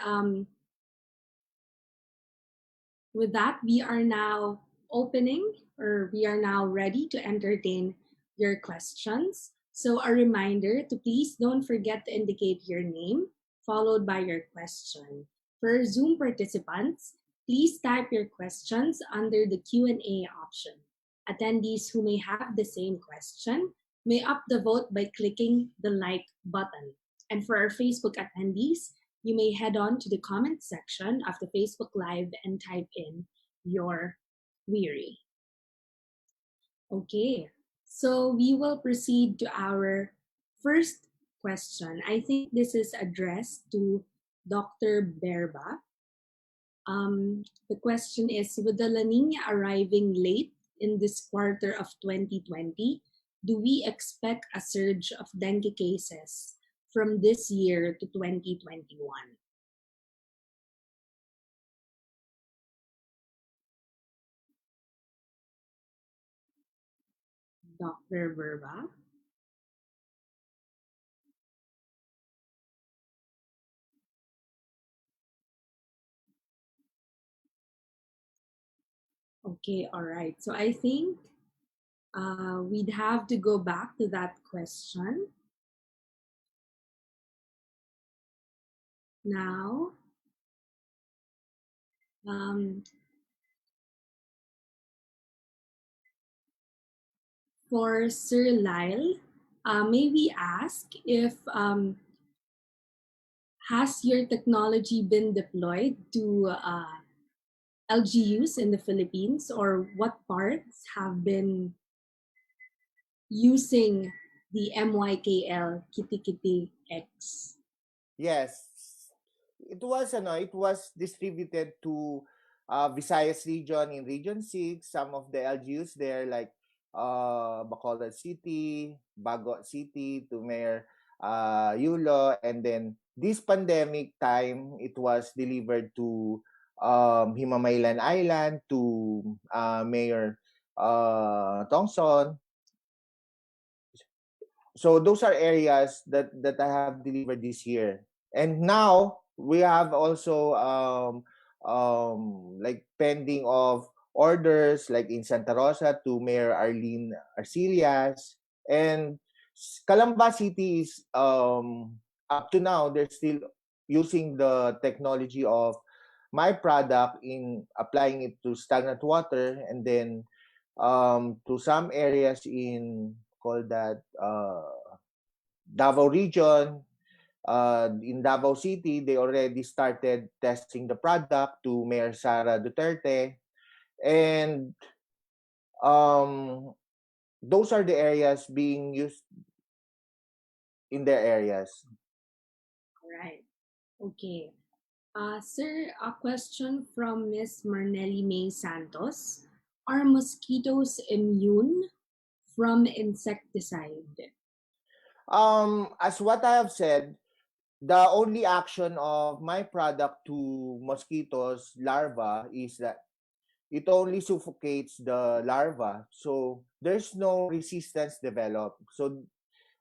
with that, we are now ready to entertain your questions. So a reminder to please don't forget to indicate your name followed by your question. For Zoom participants, please type your questions under the Q&A option. Attendees who may have the same question may up the vote by clicking the like button. And for our Facebook attendees, you may head on to the comment section of the Facebook Live and type in your query. Okay, so we will proceed to our first question. I think this is addressed to Dr. Berba. The question is, with the La Nina arriving late in this quarter of 2020, do we expect a surge of dengue cases from this year to 2021? Dr. Verba? Okay, all right. So I think we'd have to go back to that question. Now, for Sir Lyle, may we ask if has your technology been deployed to LGUs in the Philippines, or what parts have been using the MYKL Kitty Kitty X? Yes, it was distributed to Visayas region in Region 6, some of the LGUs there like Bacolod City, Bago City to Mayor Yulo, and then this pandemic time it was delivered to Himamaylan Island to Mayor Tongson. So those are areas that I have delivered this year. And now we have also like pending of orders like in Santa Rosa to Mayor Arlene Arcillas, and Calamba City is up to now they're still using the technology of my product in applying it to stagnant water, and then to some areas in call that Davao region. In Davao City, they already started testing the product to Mayor Sara Duterte. And those are the areas being used in their areas. All right. Okay. Sir, a question from Miss Marnelli May Santos. Are mosquitoes immune from insecticide? As what I have said, the only action of my product to mosquitoes larva is that it only suffocates the larva, so there's no resistance developed. So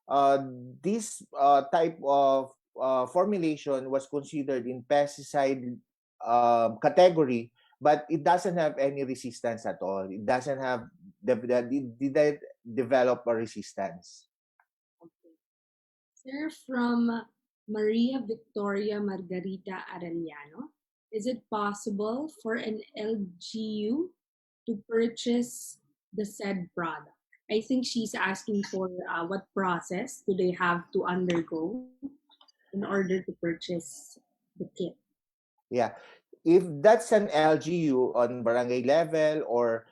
uh, this type of formulation was considered in pesticide category, but it doesn't have any resistance at all. It doesn't have it didn't develop a resistance. Okay. Sir, from Maria Victoria Margarita Arellano, is it possible for an LGU to purchase the said product? I think she's asking for what process do they have to undergo in order to purchase the kit. Yeah. If that's an LGU on barangay level or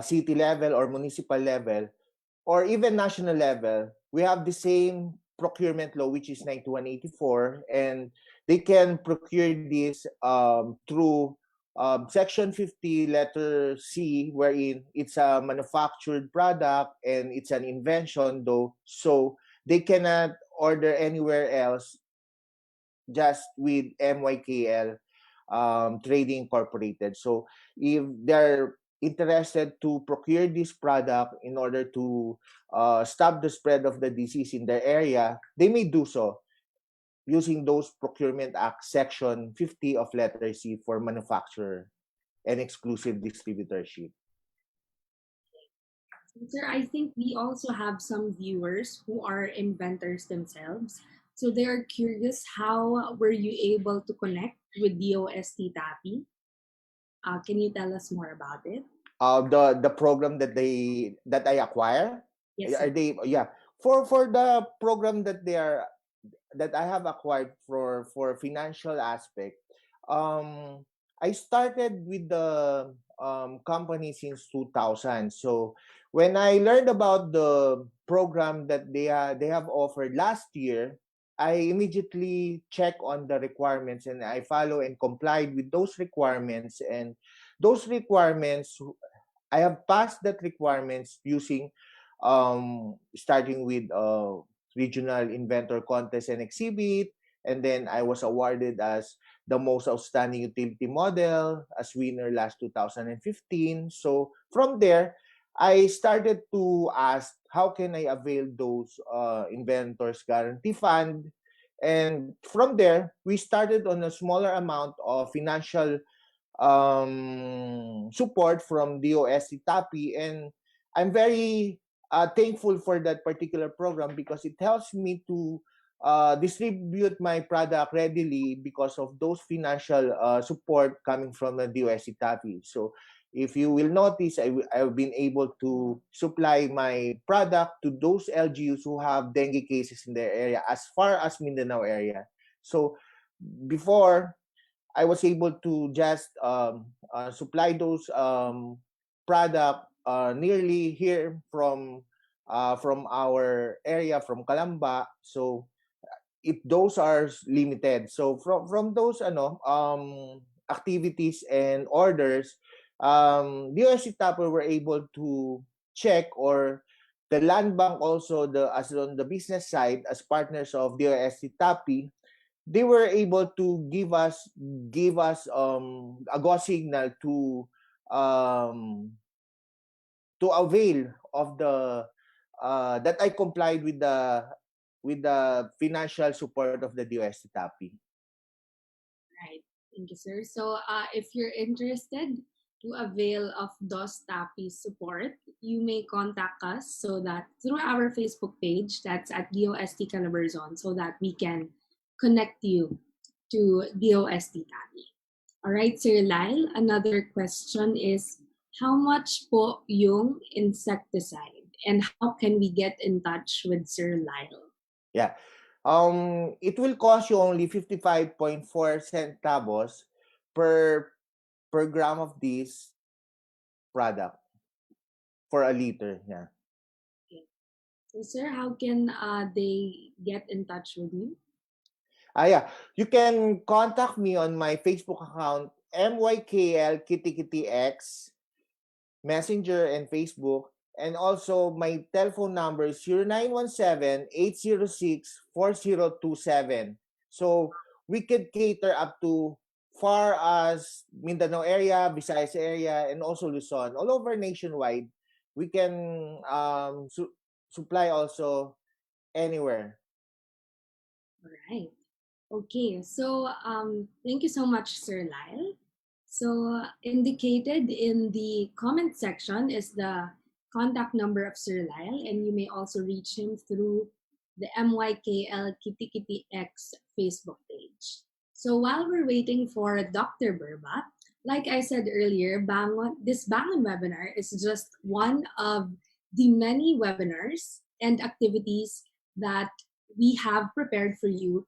city level or municipal level or even national level, we have the same procurement law, which is 9184, and they can procure this through Section 50, letter C, wherein it's a manufactured product and it's an invention, though, so they cannot order anywhere else just with MYKL Trading Incorporated. So if they're interested to procure this product in order to stop the spread of the disease in their area, they may do so using those Procurement Act Section 50 of letter C for manufacturer and exclusive distributorship. Sir, I think we also have some viewers who are inventors themselves. So they are curious, how were you able to connect with DOST TAPI? Can you tell us more about it? The program that I acquire, Yes, are sir. they, yeah, for the program that I have acquired for financial aspect, I started with the company since 2000. So when I learned about the program that they have offered last year, I immediately check on the requirements and I follow and complied with those requirements. And those requirements, I have passed that requirements using starting with regional inventor contest and exhibit, and then I was awarded as the most outstanding utility model as winner last 2015. So from there, I started to ask how can I avail those inventors guarantee fund, and from there we started on a smaller amount of financial support from DOST TAPI, and I'm very thankful for that particular program because it helps me to distribute my product readily because of those financial support coming from the DOST TAPI. So if you will notice, I've been able to supply my product to those LGUs who have dengue cases in their area as far as Mindanao area. So before, I was able to just supply those product nearly here from our area from Calamba. So it those are limited. So from those activities and orders, the OSC Tupper were able to check, or the land bank also, the as on the business side as partners of the OSC TAPI, they were able to give us a go signal um to avail of the that I complied with the financial support of the DOST TAPI. Right. Thank you, sir. So if you're interested to avail of DOS TAPI's support, you may contact us so that through our Facebook page, that's at DOST Calabarzon, so that we can connect you to DOST TAPI. All right, Sir Lyle, another question is, how much po yung insecticide and how can we get in touch with Sir Lyle? Yeah. It will cost you only 55.4 centavos per gram of this product for a liter. Yeah. Okay. So, sir, how can they get in touch with you? Yeah. You can contact me on my Facebook account, MYKL Kitty Kitty X, Messenger and Facebook. And also, my telephone number is 0917-806-4027. So, we could cater up to far as Mindanao area, Visayas area, and also Luzon. All over nationwide, we can supply also anywhere. Right. Okay, so thank you so much, Sir Lyle. So indicated in the comment section is the contact number of Sir Lyle, and you may also reach him through the MYKL Kitty Kitty X Facebook page. So while we're waiting for Dr. Burba, like I said earlier, this Bangon webinar is just one of the many webinars and activities that we have prepared for you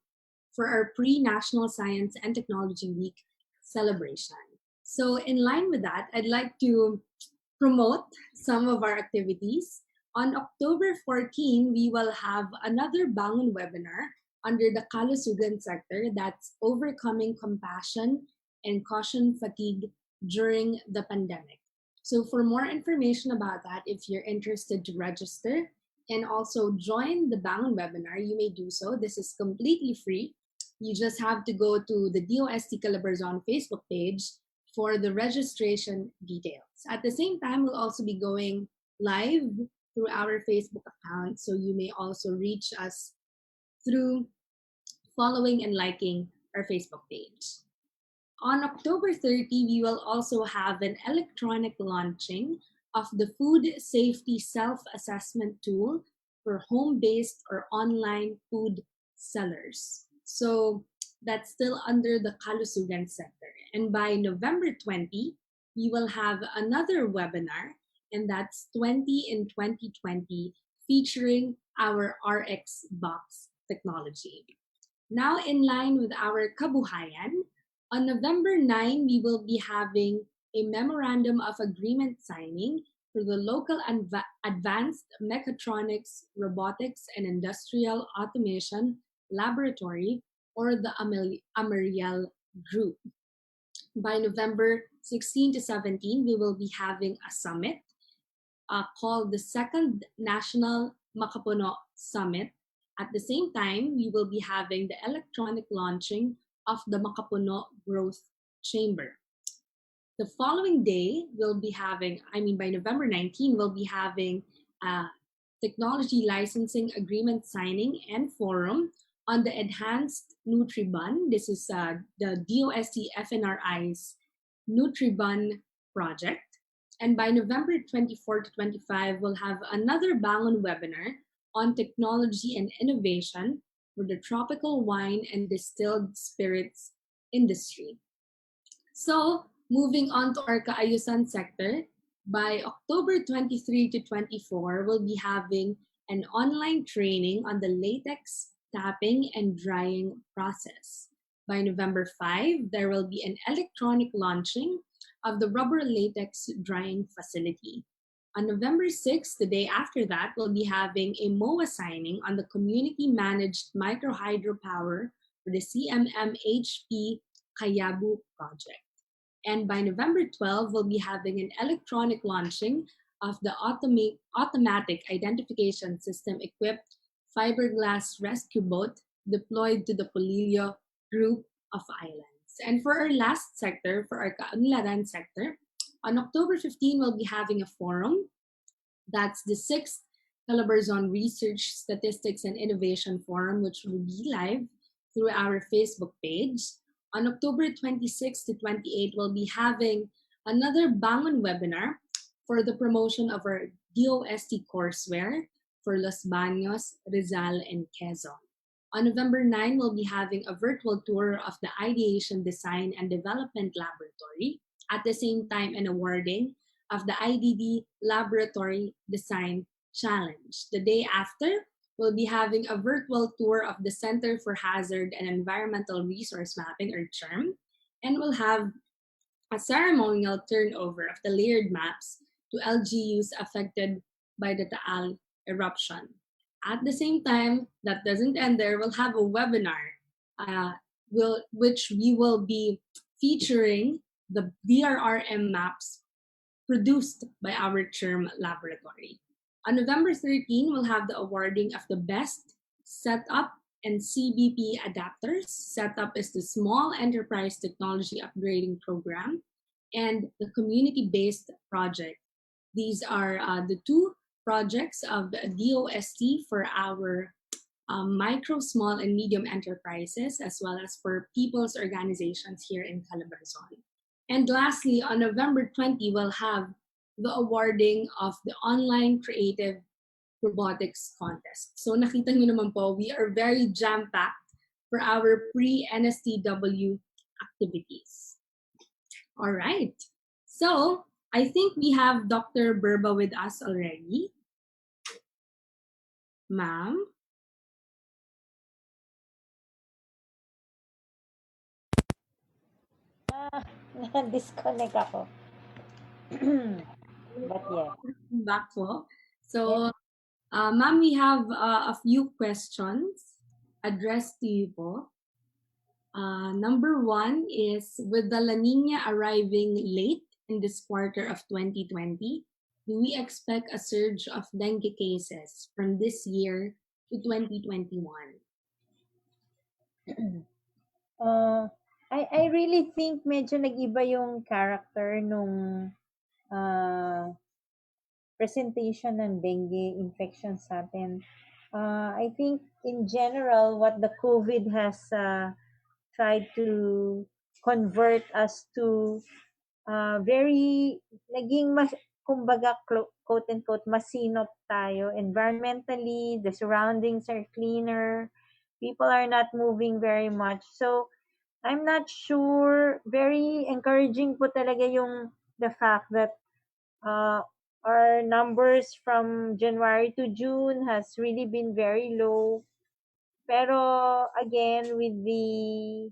for our pre-National Science and Technology Week celebration. So in line with that, I'd like to promote some of our activities. On October 14, we will have another Bangon webinar under the Kalusugan sector, that's overcoming compassion and caution fatigue during the pandemic. So for more information about that, if you're interested to register and also join the Bangon webinar, you may do so. This is completely free. You just have to go to the DOST Calabarzon Facebook page for the registration details. At the same time, we'll also be going live through our Facebook account, so you may also reach us through following and liking our Facebook page. On October 30, we will also have an electronic launching of the Food Safety Self-Assessment Tool for home-based or online food sellers. So that's still under the Kalusugan sector. And by November 20, we will have another webinar, and that's 20 in 2020, featuring our RX box technology. Now, in line with our kabuhayan, on November 9, we will be having a memorandum of agreement signing for the local Advanced Mechatronics, Robotics, and Industrial Automation Laboratory, or the Amariel Group. By November 16 to 17, we will be having a summit called the Second National Makapuno Summit. At the same time, we will be having the electronic launching of the Makapuno Growth Chamber. The following day, we'll be having, by November 19, we'll be having a technology licensing agreement signing and forum on the Enhanced NutriBun. This is the DOST FNRI's NutriBun project. And by November 24 to 25, we'll have another Bangon webinar on technology and innovation for the tropical wine and distilled spirits industry. So, moving on to our Kaayusan sector, by October 23 to 24, we'll be having an online training on the latex tapping and drying process. By November 5, there will be an electronic launching of the rubber latex drying facility. On November 6, the day after that, we'll be having a MOA signing on the community-managed micro hydropower for the CMMHP Kayabu project. And by November 12, we'll be having an electronic launching of the automatic identification system equipped fiberglass rescue boat deployed to the Polillo group of islands. And for our last sector, for our Kaunlaran sector, on October 15, we'll be having a forum. That's the 6th Calabarzon Research, Statistics, and Innovation Forum, which will be live through our Facebook page. On October 26 to 28, we'll be having another Bangon webinar for the promotion of our DOST courseware for Los Baños, Rizal, and Quezon. On November 9, we'll be having a virtual tour of the Ideation Design and Development Laboratory, at the same time an awarding of the IDD Laboratory Design Challenge. The day after, we'll be having a virtual tour of the Center for Hazard and Environmental Resource Mapping, or CHERM, and we'll have a ceremonial turnover of the layered maps to LGUs affected by the Taal eruption. At the same time, that doesn't end there, we'll have a webinar uh, which we will be featuring the DRRM maps produced by our CHIRM laboratory. On November 13, we'll have the awarding of the best setup and CBP adapters. Setup is the Small Enterprise Technology Upgrading Program, and the community-based project. These are the two projects of the DOST for our micro, small, and medium enterprises, as well as for people's organizations here in Calabarzon. And lastly, on November 20, we'll have the awarding of the Online Creative Robotics Contest. So nakita nyo naman po, we are very jam-packed for our pre-NSTW activities. All right. So I think we have Dr. Berba with us already. Ma'am? Na-disconnect ako. But yeah. Back po. So, ma'am, we have a few questions addressed to you po. Number one is, with the La Nina arriving late in this quarter of 2020, do we expect a surge of dengue cases from this year to 2021? I really think medyo nag-iba yung character nung presentation ng dengue infection sa atin. I think in general, what the COVID has tried to convert us to very, naging mas, kumbaga, quote and quote, masinop tayo. Environmentally, the surroundings are cleaner. People are not moving very much. So, I'm not sure. Very encouraging po talaga yung the fact that our numbers from January to June has really been very low. Pero again, with the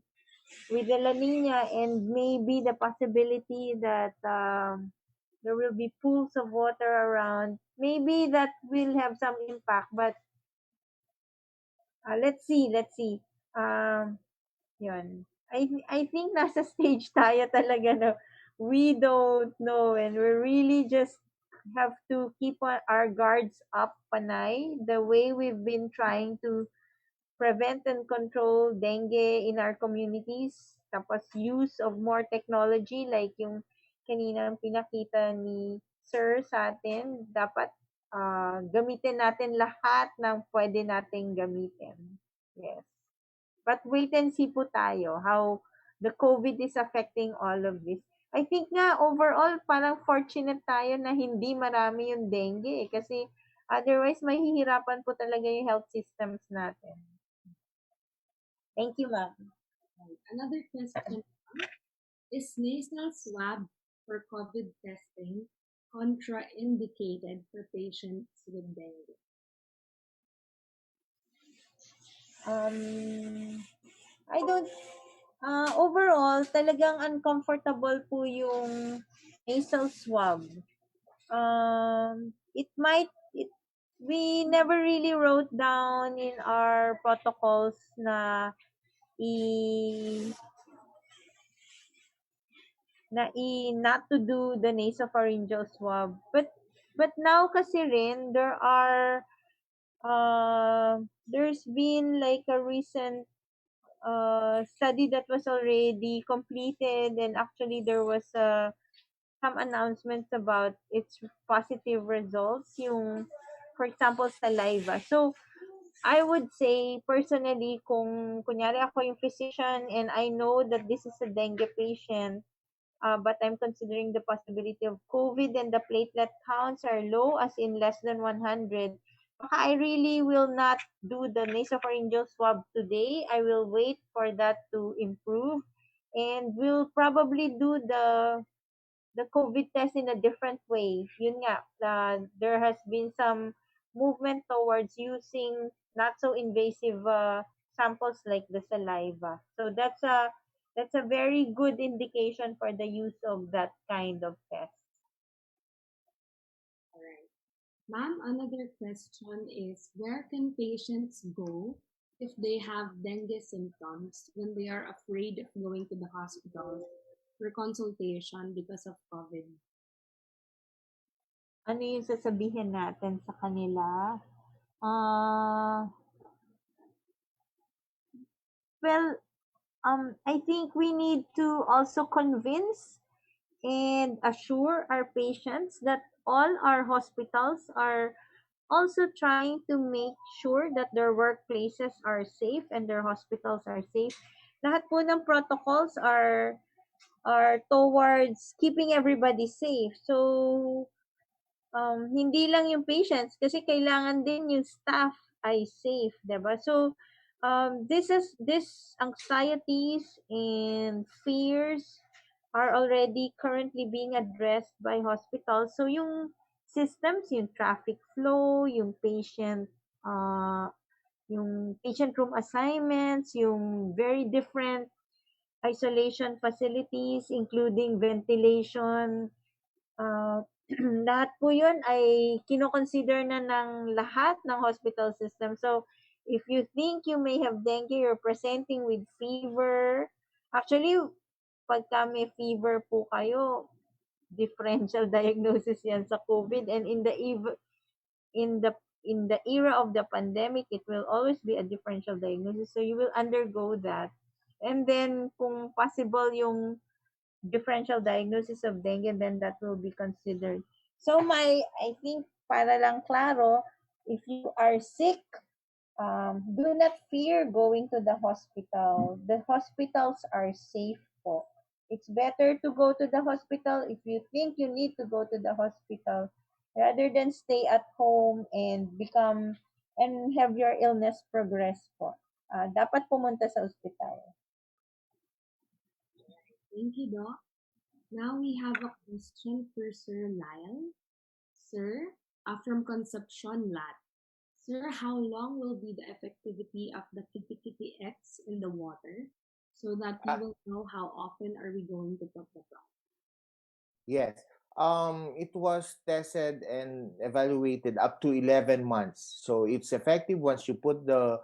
La Nina and maybe the possibility that there will be pools of water around, maybe that will have some impact. But let's see. Yun. I think nasa stage tayo talaga na we don't know, and we really just have to keep our guards up panay the way we've been trying to prevent and control dengue in our communities. Tapos use of more technology like yung kanina pinakita ni Sir sa atin, dapat gamitin natin lahat ng pwede nating gamitin. Yes. But wait and see po tayo how the COVID is affecting all of this. I think nga overall parang fortunate tayo na hindi marami yung dengue kasi otherwise mahihirapan po talaga yung health systems natin. Thank you, ma'am. Another question, is nasal swab for COVID testing contraindicated for patients with dengue? I don't, overall, talagang uncomfortable po yung nasal swab. We never really wrote down in our protocols na not to do the nasopharyngeal swab. But now kasi rin, there's been like a recent study that was already completed, and actually there was some announcements about its positive results, yung, for example, saliva. So, I would say, personally, kung kunyari ako yung physician and I know that this is a dengue patient, but I'm considering the possibility of COVID and the platelet counts are low, as in less than 100, I really will not do the nasopharyngeal swab today. I will wait for that to improve, and we'll probably do the COVID test in a different way. Yun nga, there has been some movement towards using not so invasive samples like the saliva. So that's a very good indication for the use of that kind of test. All right. Ma'am, another question is, where can patients go if they have dengue symptoms when they are afraid of going to the hospital for consultation because of COVID? Ano yung sasabihin natin sa kanila? Ah, well, I think we need to also convince and assure our patients that all our hospitals are also trying to make sure that their workplaces are safe and their hospitals are safe. Lahat po ng protocols are towards keeping everybody safe. So, hindi lang yung patients kasi kailangan din yung staff ay safe, 'di ba? So, this anxieties and fears are already currently being addressed by hospitals. So, yung systems, yung traffic flow, yung patient room assignments, yung very different isolation facilities, including ventilation, uh, lahat po yun ay kinoconsider na ng lahat ng hospital system. So, if you think you may have dengue, you're presenting with fever. Actually, pagka may fever po kayo, differential diagnosis yan sa COVID. And in the in the era of the pandemic, it will always be a differential diagnosis. So, you will undergo that. And then, kung possible yung differential diagnosis of dengue, then that will be considered. So I think para lang klaro, if you are sick, do not fear going to the hospital. The hospitals are safe po. It's better to go to the hospital if you think you need to go to the hospital rather than stay at home and have your illness progress po. Dapat pumunta sa ospital. Thank you, Doc. Now we have a question for Sir Lyle. Sir, from Concepcion Lat. Sir, how long will be the effectivity of the Kitty X in the water so that we Ah, will know how often are we going to put the product? yes. It was tested and evaluated up to 11 months. So it's effective once you put the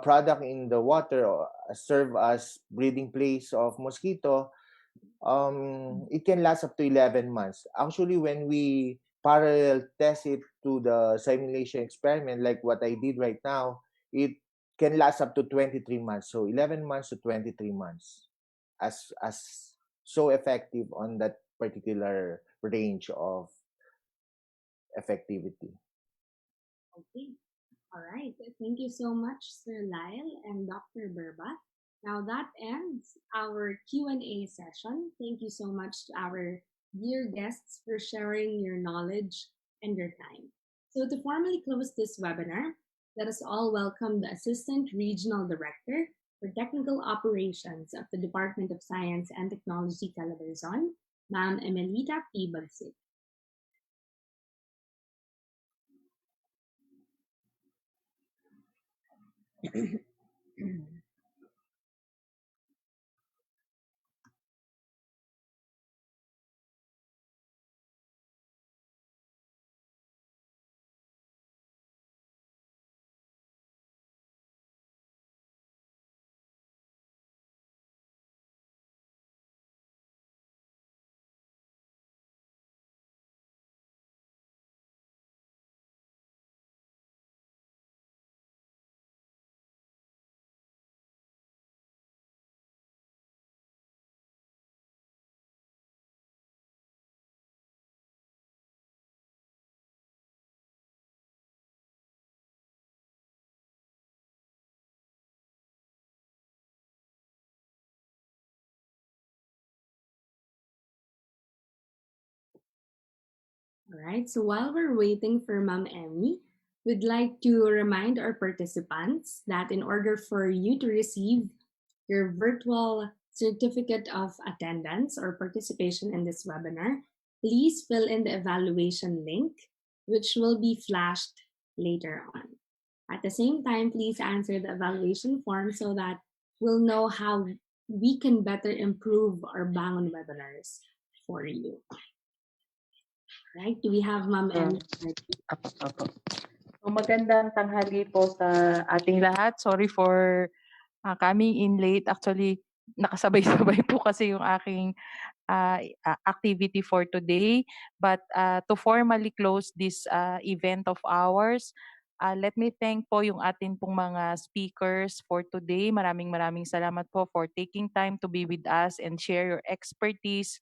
product in the water, or serve as breeding place of mosquito. It can last up to 11 months. Actually, when we parallel test it to the simulation experiment, like what I did right now, it can last up to 23 months. So 11 months to 23 months as so effective on that particular range of effectivity. Okay. All right. Thank you so much, Sir Lyle and Dr. Berba. Now that ends our Q&A session. Thank you so much to our dear guests for sharing your knowledge and your time. So to formally close this webinar, let us all welcome the Assistant Regional Director for Technical Operations of the Department of Science and Technology, Calabarzon, Ma'am Emelita P. Bagsik. All right, so while we're waiting for Ma'am Emmy, we'd like to remind our participants that in order for you to receive your virtual certificate of attendance or participation in this webinar, please fill in the evaluation link, which will be flashed later on. At the same time, please answer the evaluation form so that we'll know how we can better improve our Bangon webinars for you. Right? Do we have Ma'am Emmy? Apo. Magandang tanghali po sa ating lahat. Sorry for coming in late. Actually, nakasabay-sabay po kasi yung aking activity for today. But to formally close this event of ours, let me thank po yung atin pong mga speakers for today. Maraming salamat po for taking time to be with us and share your expertise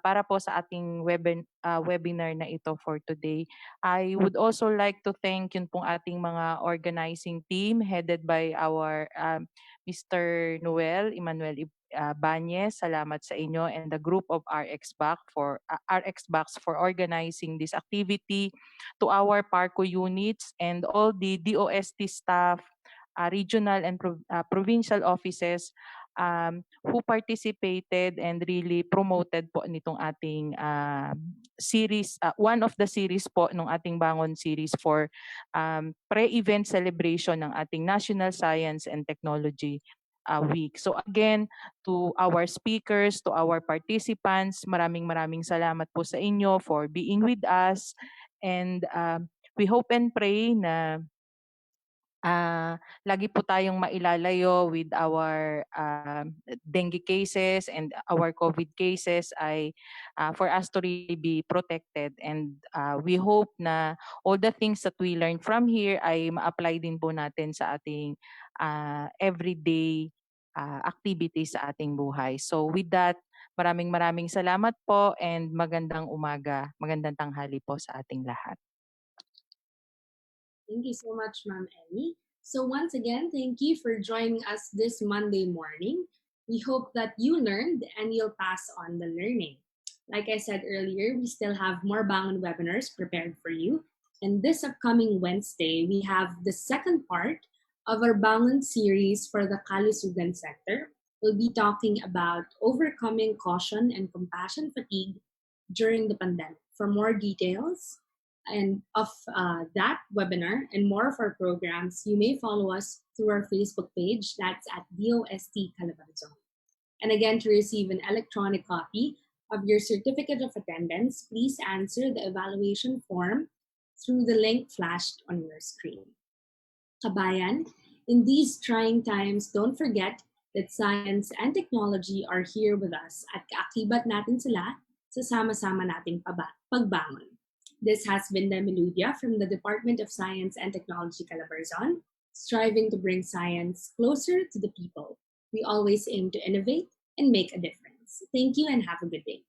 para po sa ating webinar na ito for today. I would also like to thank yun pong ating mga organizing team headed by our Mr. Noel Emmanuel Banyes. Salamat sa inyo and the group of RX Box for organizing this activity, to our PARCO units and all the DOST staff, regional and provincial offices who participated and really promoted po nitong ating series, one of the series po ng ating Bangon series for pre-event celebration ng ating National Science and Technology Week. So again, to our speakers, to our participants, maraming salamat po sa inyo for being with us, and we hope and pray na lagi po tayong mailalayo with our dengue cases and our COVID cases ay for us to really be protected, and we hope na all the things that we learn from here ay ma-apply din po natin sa ating everyday activities sa ating buhay. So with that, maraming salamat po and magandang umaga, magandang tanghali po sa ating lahat. Thank you so much, Ma'am Ellie. So once again, thank you for joining us this Monday morning. We hope that you learned and you'll pass on the learning. Like I said earlier, we still have more Bangon webinars prepared for you. And this upcoming Wednesday, we have the second part of our Bangon series for the Kalusugan sector. We'll be talking about overcoming caution and compassion fatigue during the pandemic. For more details, and of that webinar and more of our programs, you may follow us through our Facebook page. That's at DOST Calabarzon. And again, to receive an electronic copy of your certificate of attendance, please answer the evaluation form through the link flashed on your screen. Kabayan, in these trying times, don't forget that science and technology are here with us at kaakibat natin sila sa sama-sama nating pagbangon. This has been Demi Ludia from the Department of Science and Technology Calabarzon, striving to bring science closer to the people. We always aim to innovate and make a difference. Thank you and have a good day.